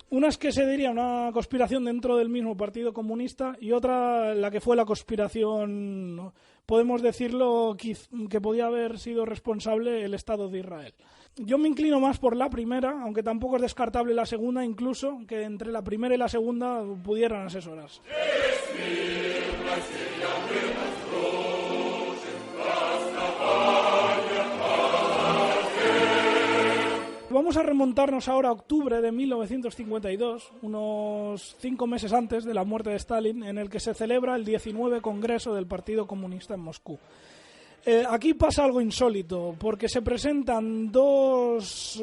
Una es que se diría una conspiración dentro del mismo Partido Comunista y otra la que fue la conspiración, podemos decirlo, que podía haber sido responsable el Estado de Israel. Yo me inclino más por la primera, aunque tampoco es descartable la segunda, incluso que entre la primera y la segunda pudieran asesorarse. Vamos a remontarnos ahora a octubre de 1952, unos 5 meses antes de la muerte de Stalin, en el que se celebra el 19 Congreso del Partido Comunista en Moscú. Aquí pasa algo insólito, porque se presentan dos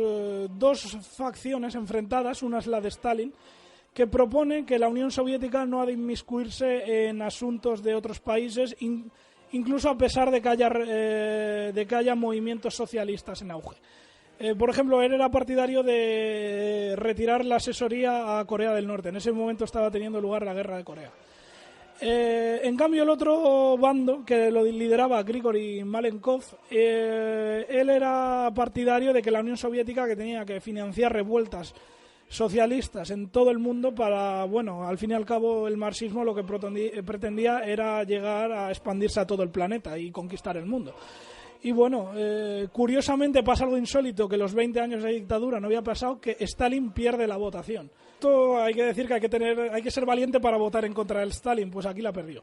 facciones enfrentadas. Una es la de Stalin, que propone que la Unión Soviética no ha de inmiscuirse en asuntos de otros países, incluso a pesar de que haya movimientos socialistas en auge. Por ejemplo, él era partidario de retirar la asesoría a Corea del Norte. En ese momento estaba teniendo lugar la guerra de Corea. En cambio, el otro bando, que lo lideraba Grigori Malenkov, él era partidario de que la Unión Soviética, que tenía que financiar revueltas socialistas en todo el mundo para, al fin y al cabo, el marxismo lo que pretendía era llegar a expandirse a todo el planeta y conquistar el mundo. Y curiosamente pasa algo insólito, que los 20 años de dictadura no había pasado, que Stalin pierde la votación. Esto hay que decir que hay que ser valiente para votar en contra del Stalin, pues aquí la perdió.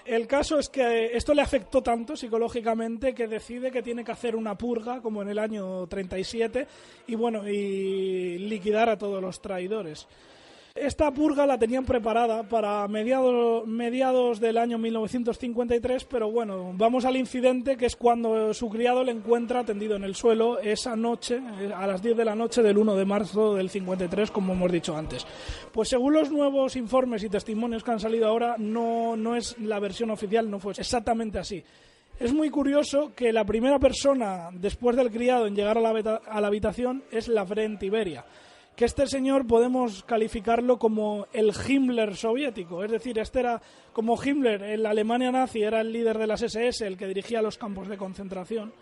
El caso es que esto le afectó tanto psicológicamente que decide que tiene que hacer una purga, como en el año 37, y liquidar a todos los traidores. Esta purga la tenían preparada para mediados del año 1953, pero vamos al incidente, que es cuando su criado le encuentra tendido en el suelo esa noche, a las 10 de la noche del 1 de marzo del 53, como hemos dicho antes. Pues según los nuevos informes y testimonios que han salido ahora, no es la versión oficial, no fue exactamente así. Es muy curioso que la primera persona después del criado en llegar a la habitación es Lavrent Iberia, que este señor podemos calificarlo como el Himmler soviético, es decir, este era como Himmler en la Alemania nazi, era el líder de las SS, el que dirigía los campos de concentración.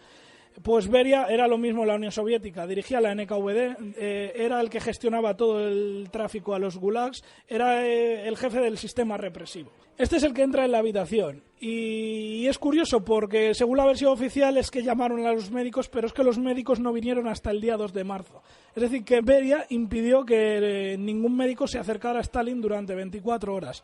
Pues Beria era lo mismo en la Unión Soviética, dirigía la NKVD, era el que gestionaba todo el tráfico a los gulags, era el jefe del sistema represivo. Este es el que entra en la habitación y es curioso porque según la versión oficial es que llamaron a los médicos, pero es que los médicos no vinieron hasta el día 2 de marzo. Es decir, que Beria impidió que ningún médico se acercara a Stalin durante 24 horas.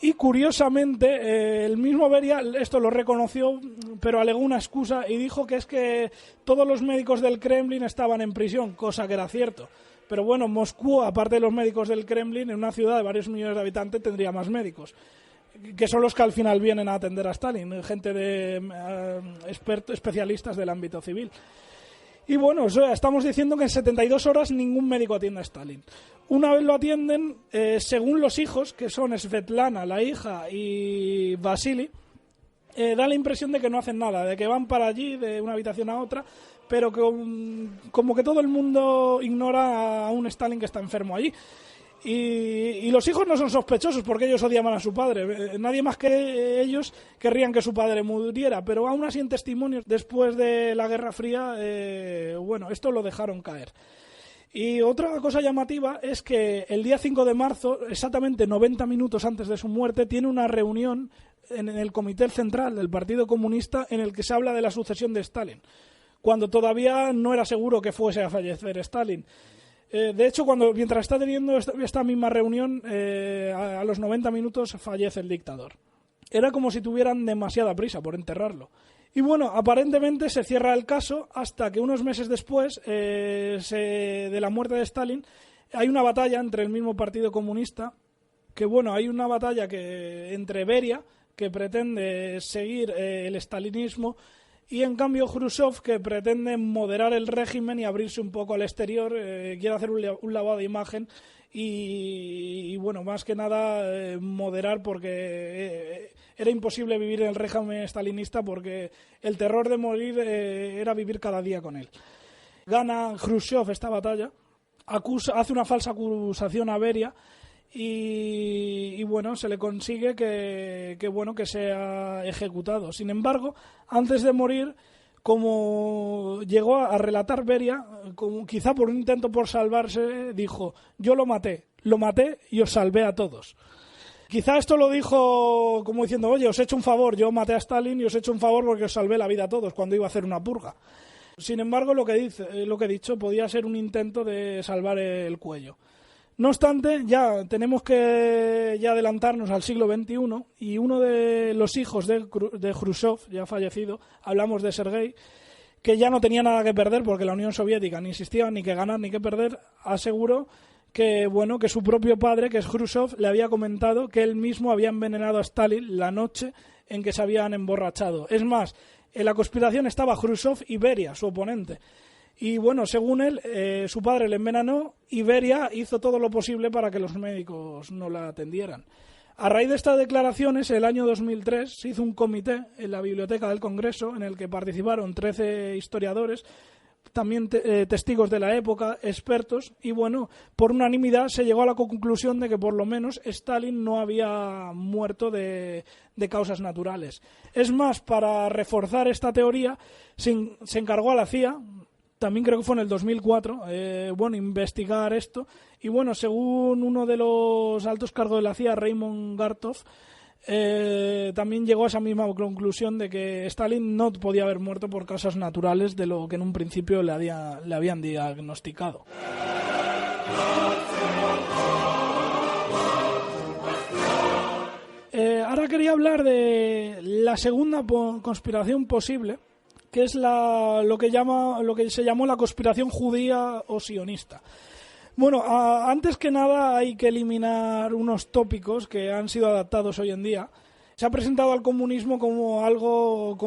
Y curiosamente, el mismo Beria esto lo reconoció, pero alegó una excusa y dijo que es que todos los médicos del Kremlin estaban en prisión, cosa que era cierto. Pero bueno, Moscú, aparte de los médicos del Kremlin, en una ciudad de varios millones de habitantes tendría más médicos, que son los que al final vienen a atender a Stalin, gente de especialistas del ámbito civil. Y bueno, estamos diciendo que en 72 horas ningún médico atiende a Stalin. Una vez lo atienden, según los hijos, que son Svetlana, la hija, y Vasily, da la impresión de que no hacen nada, de que van para allí de una habitación a otra, pero que, como que todo el mundo ignora a un Stalin que está enfermo allí. Y los hijos no son sospechosos porque ellos odiaban a su padre. Nadie más que ellos querrían que su padre muriera, pero aún así en testimonios después de la Guerra Fría, bueno, esto lo dejaron caer. Y otra cosa llamativa es que el día 5 de marzo, exactamente 90 minutos antes de su muerte, tiene una reunión en el Comité Central del Partido Comunista en el que se habla de la sucesión de Stalin, cuando todavía no era seguro que fuese a fallecer Stalin. De hecho, mientras está teniendo esta misma reunión, a los 90 minutos fallece el dictador. Era como si tuvieran demasiada prisa por enterrarlo. Y bueno, aparentemente se cierra el caso hasta que unos meses después de la muerte de Stalin hay una batalla entre el mismo Partido Comunista, que bueno, hay una batalla entre Beria, que pretende seguir el stalinismo, y en cambio Khrushchev, que pretende moderar el régimen y abrirse un poco al exterior, quiere hacer un lavado de imagen y bueno, más que nada moderar, porque era imposible vivir en el régimen stalinista porque el terror de morir era vivir cada día con él. Gana Khrushchev esta batalla, hace una falsa acusación a Beria y bueno, se le consigue que sea ejecutado. Sin embargo, antes de morir, como llegó a relatar Beria, como quizá por un intento por salvarse, dijo: yo lo maté y os salvé a todos. Quizá esto lo dijo como diciendo: oye, os he hecho un favor, yo maté a Stalin y os he hecho un favor porque os salvé la vida a todos cuando iba a hacer una purga. Sin embargo, lo que he dicho podía ser un intento de salvar el cuello. No obstante, ya tenemos que adelantarnos al siglo XXI, y uno de los hijos de Khrushchev, ya fallecido, hablamos de Sergei, que ya no tenía nada que perder porque la Unión Soviética ni insistía ni que ganar ni que perder, aseguró que su propio padre, que es Khrushchev, le había comentado que él mismo había envenenado a Stalin la noche en que se habían emborrachado. Es más, en la conspiración estaba Khrushchev y Beria, su oponente. Y bueno, según él, su padre le envenenó y Beria hizo todo lo posible para que los médicos no la atendieran. A raíz de estas declaraciones, el año 2003 se hizo un comité en la Biblioteca del Congreso en el que participaron 13 historiadores, también testigos de la época, expertos, y bueno, por unanimidad se llegó a la conclusión de que por lo menos Stalin no había muerto de causas naturales. Es más, para reforzar esta teoría se encargó a la CIA, también creo que fue en el 2004, investigar esto. Y bueno, según uno de los altos cargos de la CIA, Raymond Gartov, también llegó a esa misma conclusión de que Stalin no podía haber muerto por causas naturales de lo que en un principio le habían diagnosticado. Ahora quería hablar de la segunda conspiración posible, que es lo que se llamó la conspiración judía o sionista. Bueno, antes que nada hay que eliminar unos tópicos que han sido adaptados hoy en día. Se ha presentado al comunismo como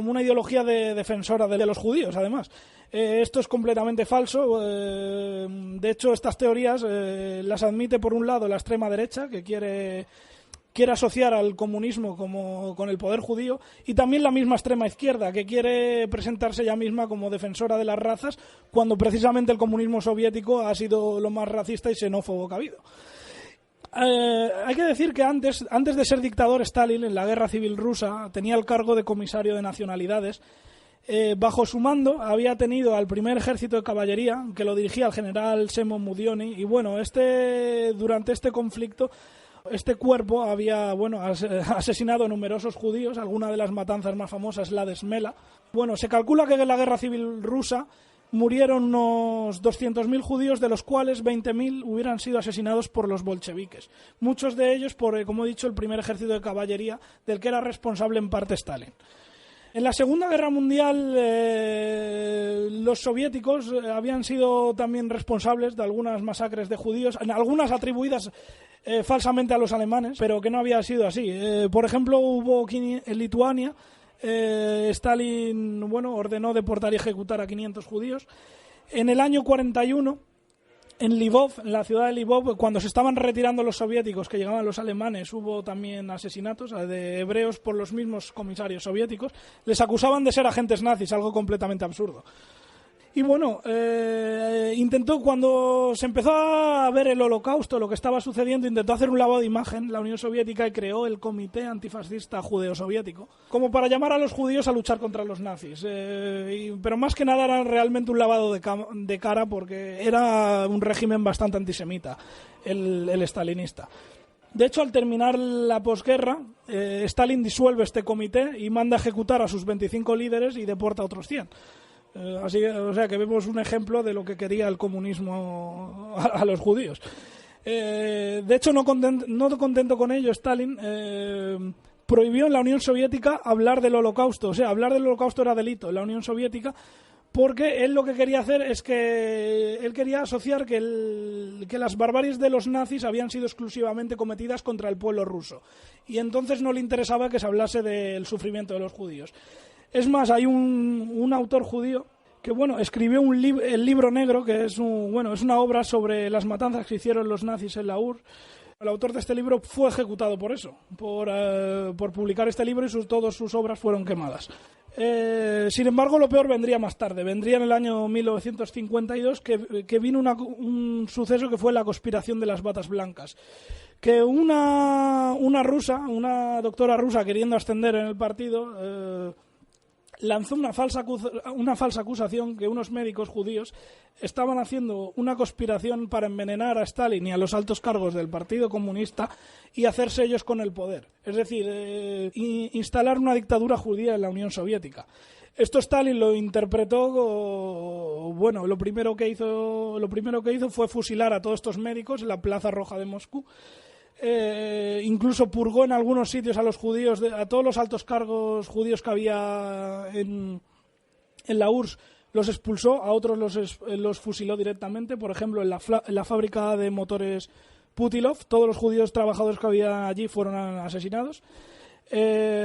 una ideología defensora de los judíos, además. Esto es completamente falso. De hecho, estas teorías las admite, por un lado, la extrema derecha, que quiere asociar al comunismo con el poder judío, y también la misma extrema izquierda, que quiere presentarse ella misma como defensora de las razas, cuando precisamente el comunismo soviético ha sido lo más racista y xenófobo que ha habido. Hay que decir que antes de ser dictador, Stalin, en la guerra civil rusa, tenía el cargo de comisario de nacionalidades. Bajo su mando había tenido al primer ejército de caballería, que lo dirigía el general Semyon Budyonny, y bueno, durante este conflicto, este cuerpo había asesinado a numerosos judíos. Alguna de las matanzas más famosas es la de Smela. Bueno, se calcula que en la guerra civil rusa murieron unos 200.000 judíos, de los cuales 20.000 hubieran sido asesinados por los bolcheviques. Muchos de ellos por, como he dicho, el primer ejército de caballería del que era responsable en parte Stalin. En la Segunda Guerra Mundial los soviéticos habían sido también responsables de algunas masacres de judíos, algunas atribuidas falsamente a los alemanes, pero que no había sido así. Por ejemplo, hubo en Lituania, Stalin ordenó deportar y ejecutar a 500 judíos. En el año 41, en Lvov, en la ciudad de Lvov, cuando se estaban retirando los soviéticos, que llegaban los alemanes, hubo también asesinatos de hebreos por los mismos comisarios soviéticos. Les acusaban de ser agentes nazis, algo completamente absurdo. Y bueno, intentó, cuando se empezó a ver el Holocausto, lo que estaba sucediendo, intentó hacer un lavado de imagen, la Unión Soviética, y creó el Comité Antifascista Judeo-Soviético, como para llamar a los judíos a luchar contra los nazis. Pero más que nada era realmente un lavado de cara, porque era un régimen bastante antisemita, el stalinista. De hecho, al terminar la posguerra, Stalin disuelve este comité y manda a ejecutar a sus 25 líderes y deporta a otros 100. Así que, o sea, que vemos un ejemplo de lo que quería el comunismo a los judíos. De hecho, no contento con ello, Stalin prohibió en la Unión Soviética hablar del Holocausto. O sea, hablar del Holocausto era delito en la Unión Soviética, porque él lo que quería hacer es que él quería asociar que las barbaries de los nazis habían sido exclusivamente cometidas contra el pueblo ruso. Y entonces no le interesaba que se hablase del sufrimiento de los judíos. Es más, hay un autor judío que escribió el Libro Negro, que es una obra sobre las matanzas que hicieron los nazis en la URSS. El autor de este libro fue ejecutado por eso, por publicar este libro, y todas sus obras fueron quemadas. Sin embargo, lo peor vendría más tarde. Vendría en el año 1952, que vino un suceso que fue la conspiración de las batas blancas. Que una doctora rusa, queriendo ascender en el partido, lanzó una falsa acusación que unos médicos judíos estaban haciendo una conspiración para envenenar a Stalin y a los altos cargos del Partido Comunista y hacerse ellos con el poder. Es decir, instalar una dictadura judía en la Unión Soviética. Esto Stalin lo interpretó, lo primero que hizo fue fusilar a todos estos médicos en la Plaza Roja de Moscú. Incluso purgó en algunos sitios a los judíos, a todos los altos cargos judíos que había en la URSS, los expulsó, a otros los fusiló directamente. Por ejemplo, en la fábrica de motores Putilov, todos los judíos trabajadores que había allí fueron asesinados.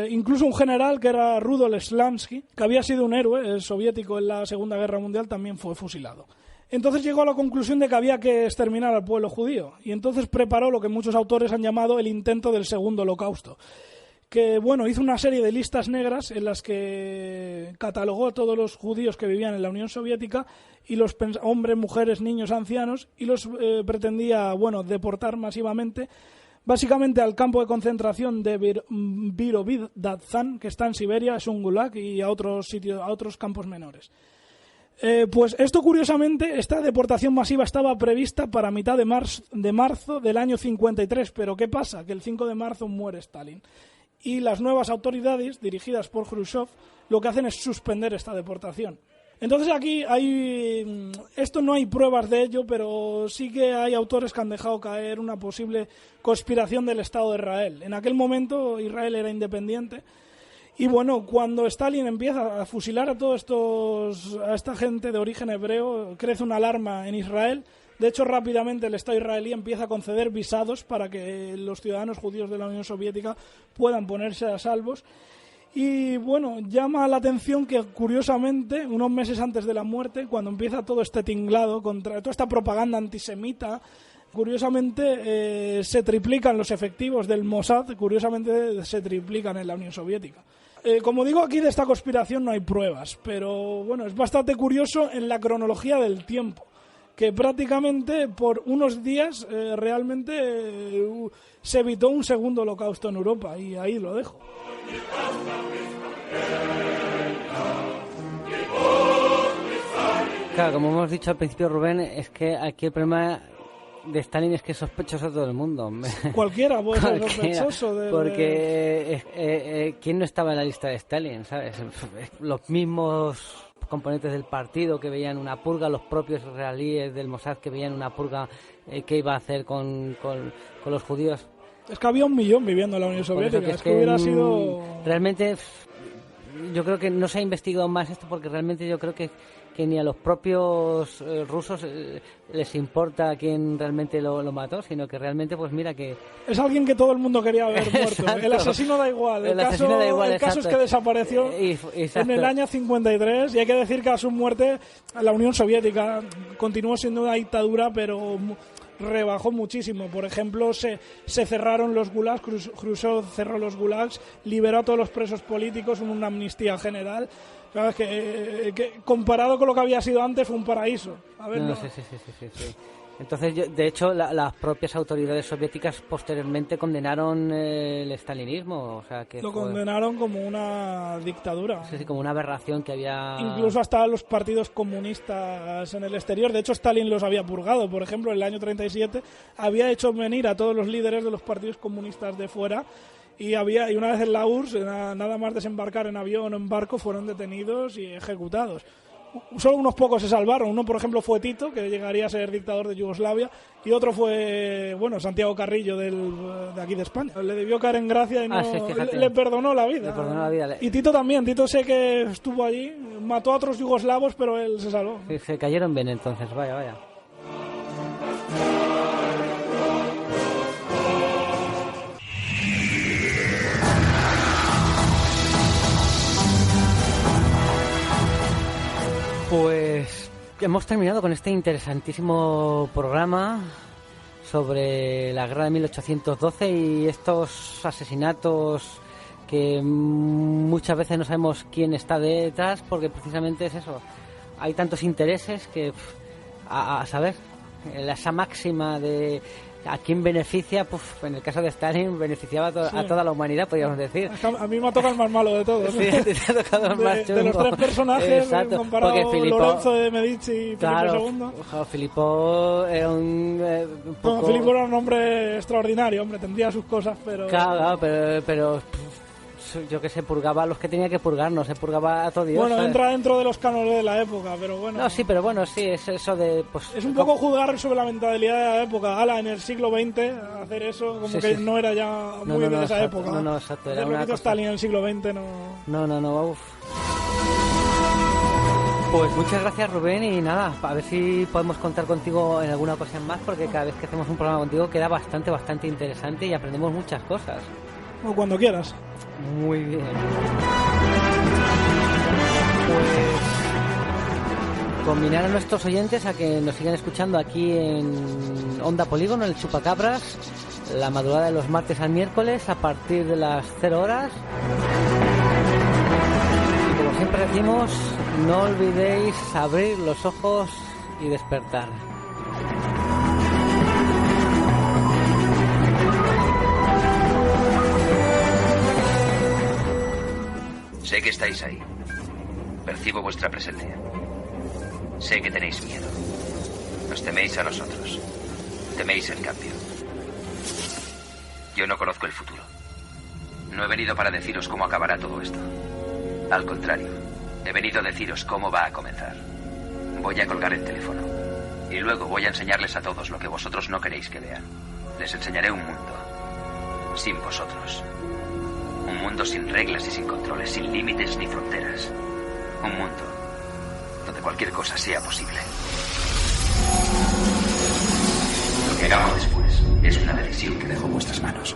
Incluso un general que era Rudolf Slansky, que había sido un héroe soviético en la Segunda Guerra Mundial, también fue fusilado. Entonces llegó a la conclusión de que había que exterminar al pueblo judío, y entonces preparó lo que muchos autores han llamado el intento del segundo holocausto, que hizo una serie de listas negras en las que catalogó a todos los judíos que vivían en la Unión Soviética, y los hombres, mujeres, niños, ancianos, y los pretendía deportar masivamente, básicamente al campo de concentración de Birobidzhan, que está en Siberia, es un gulag, y a otros sitios, a otros campos menores. Pues esto, curiosamente, esta deportación masiva estaba prevista para mitad de marzo del año 53, pero ¿qué pasa? Que el 5 de marzo muere Stalin, y las nuevas autoridades, dirigidas por Khrushchev, lo que hacen es suspender esta deportación. Entonces aquí esto no hay pruebas de ello, pero sí que hay autores que han dejado caer una posible conspiración del Estado de Israel. En aquel momento Israel era independiente. Y cuando Stalin empieza a fusilar a esta gente de origen hebreo, crece una alarma en Israel. De hecho, rápidamente el Estado israelí empieza a conceder visados para que los ciudadanos judíos de la Unión Soviética puedan ponerse a salvos. Y llama la atención que, curiosamente, unos meses antes de la muerte, cuando empieza todo este tinglado contra toda esta propaganda antisemita, curiosamente se triplican los efectivos del Mossad, se triplican en la Unión Soviética. Como digo, aquí de esta conspiración no hay pruebas, pero es bastante curioso en la cronología del tiempo, que prácticamente por unos días realmente se evitó un segundo holocausto en Europa, y ahí lo dejo. Claro, como hemos dicho al principio, Rubén, es que aquí el problema de Stalin es que es sospechoso todo el mundo. Cualquiera puede ser sospechoso. Porque ¿quién no estaba en la lista de Stalin? ¿Sabes? Los mismos componentes del partido que veían una purga, los propios israelíes del Mossad que veían una purga que iba a hacer con los judíos. Es que había 1 millón viviendo en la Unión Soviética. Es que hubiera sido... Realmente, yo creo que no se ha investigado más esto porque realmente yo creo que ni a los propios rusos les importa quién realmente lo mató, sino que realmente, pues mira que... Es alguien que todo el mundo quería ver muerto. El asesino da igual. El caso es que desapareció en el año 53 y hay que decir que a su muerte la Unión Soviética continuó siendo una dictadura, pero rebajó muchísimo. Por ejemplo, se cerraron los gulags, Khrushchev cerró los gulags, liberó a todos los presos políticos, una amnistía general. Sabes que comparado con lo que había sido antes fue un paraíso. A ver, Sí. Entonces, de hecho, las propias autoridades soviéticas posteriormente condenaron el estalinismo. O sea, que condenaron como una dictadura. Sí, como una aberración que había... Incluso hasta los partidos comunistas en el exterior. De hecho, Stalin los había purgado. Por ejemplo, en el año 37 había hecho venir a todos los líderes de los partidos comunistas de fuera. Y una vez en la URSS, nada más desembarcar en avión o en barco, fueron detenidos y ejecutados. Solo unos pocos se salvaron. Uno, por ejemplo, fue Tito, que llegaría a ser dictador de Yugoslavia, y otro fue, Santiago Carrillo, de aquí de España. Le debió caer en gracia y le perdonó la vida. Y Tito también. Tito sé que estuvo allí, mató a otros yugoslavos, pero él se salvó. Sí, se cayeron bien entonces, vaya. Pues hemos terminado con este interesantísimo programa sobre la guerra de 1812 y estos asesinatos que muchas veces no sabemos quién está detrás, porque precisamente es eso, hay tantos intereses que a saber, esa máxima de a quién beneficia, en el caso de Stalin beneficiaba a toda la humanidad, podríamos decir. A mí me ha tocado el más malo de todos. Sí, te ha tocado el más chungo. De los 3 personajes, comparado Filippo, Lorenzo de Medici y claro, Felipe II. Filippo era un poco... Filippo era un hombre extraordinario, tendría sus cosas, pero... Claro, pero yo que sé, purgaba a los que tenía que purgar, no se purgaba a todo Dios. Bueno, entra dentro de los cánones de la época, pero bueno. No, sí, pero bueno, sí, es eso de... es un poco juzgar sobre la mentalidad de la época. En el siglo XX, hacer eso, como que no era ya muy de esa época. No, exacto. Era lo que hizo Stalin en el siglo XX, No, uf. Pues muchas gracias, Rubén, y nada, a ver si podemos contar contigo en alguna ocasión más, porque cada vez que hacemos un programa contigo queda bastante interesante y aprendemos muchas cosas. O cuando quieras. Muy bien. Pues combinar a nuestros oyentes a que nos sigan escuchando aquí en Onda Polígono, el Chupacabras, la madrugada de los martes al miércoles a partir de las 0 horas. Y como siempre decimos, no olvidéis abrir los ojos y despertar. Sé que estáis ahí. Percibo vuestra presencia. Sé que tenéis miedo. Nos teméis a nosotros. Teméis el cambio. Yo no conozco el futuro. No he venido para deciros cómo acabará todo esto. Al contrario, he venido a deciros cómo va a comenzar. Voy a colgar el teléfono. Y luego voy a enseñarles a todos lo que vosotros no queréis que vean. Les enseñaré un mundo. Sin vosotros. Un mundo sin reglas y sin controles, sin límites ni fronteras. Un mundo donde cualquier cosa sea posible. Lo que hagamos después es una decisión que dejo en vuestras manos.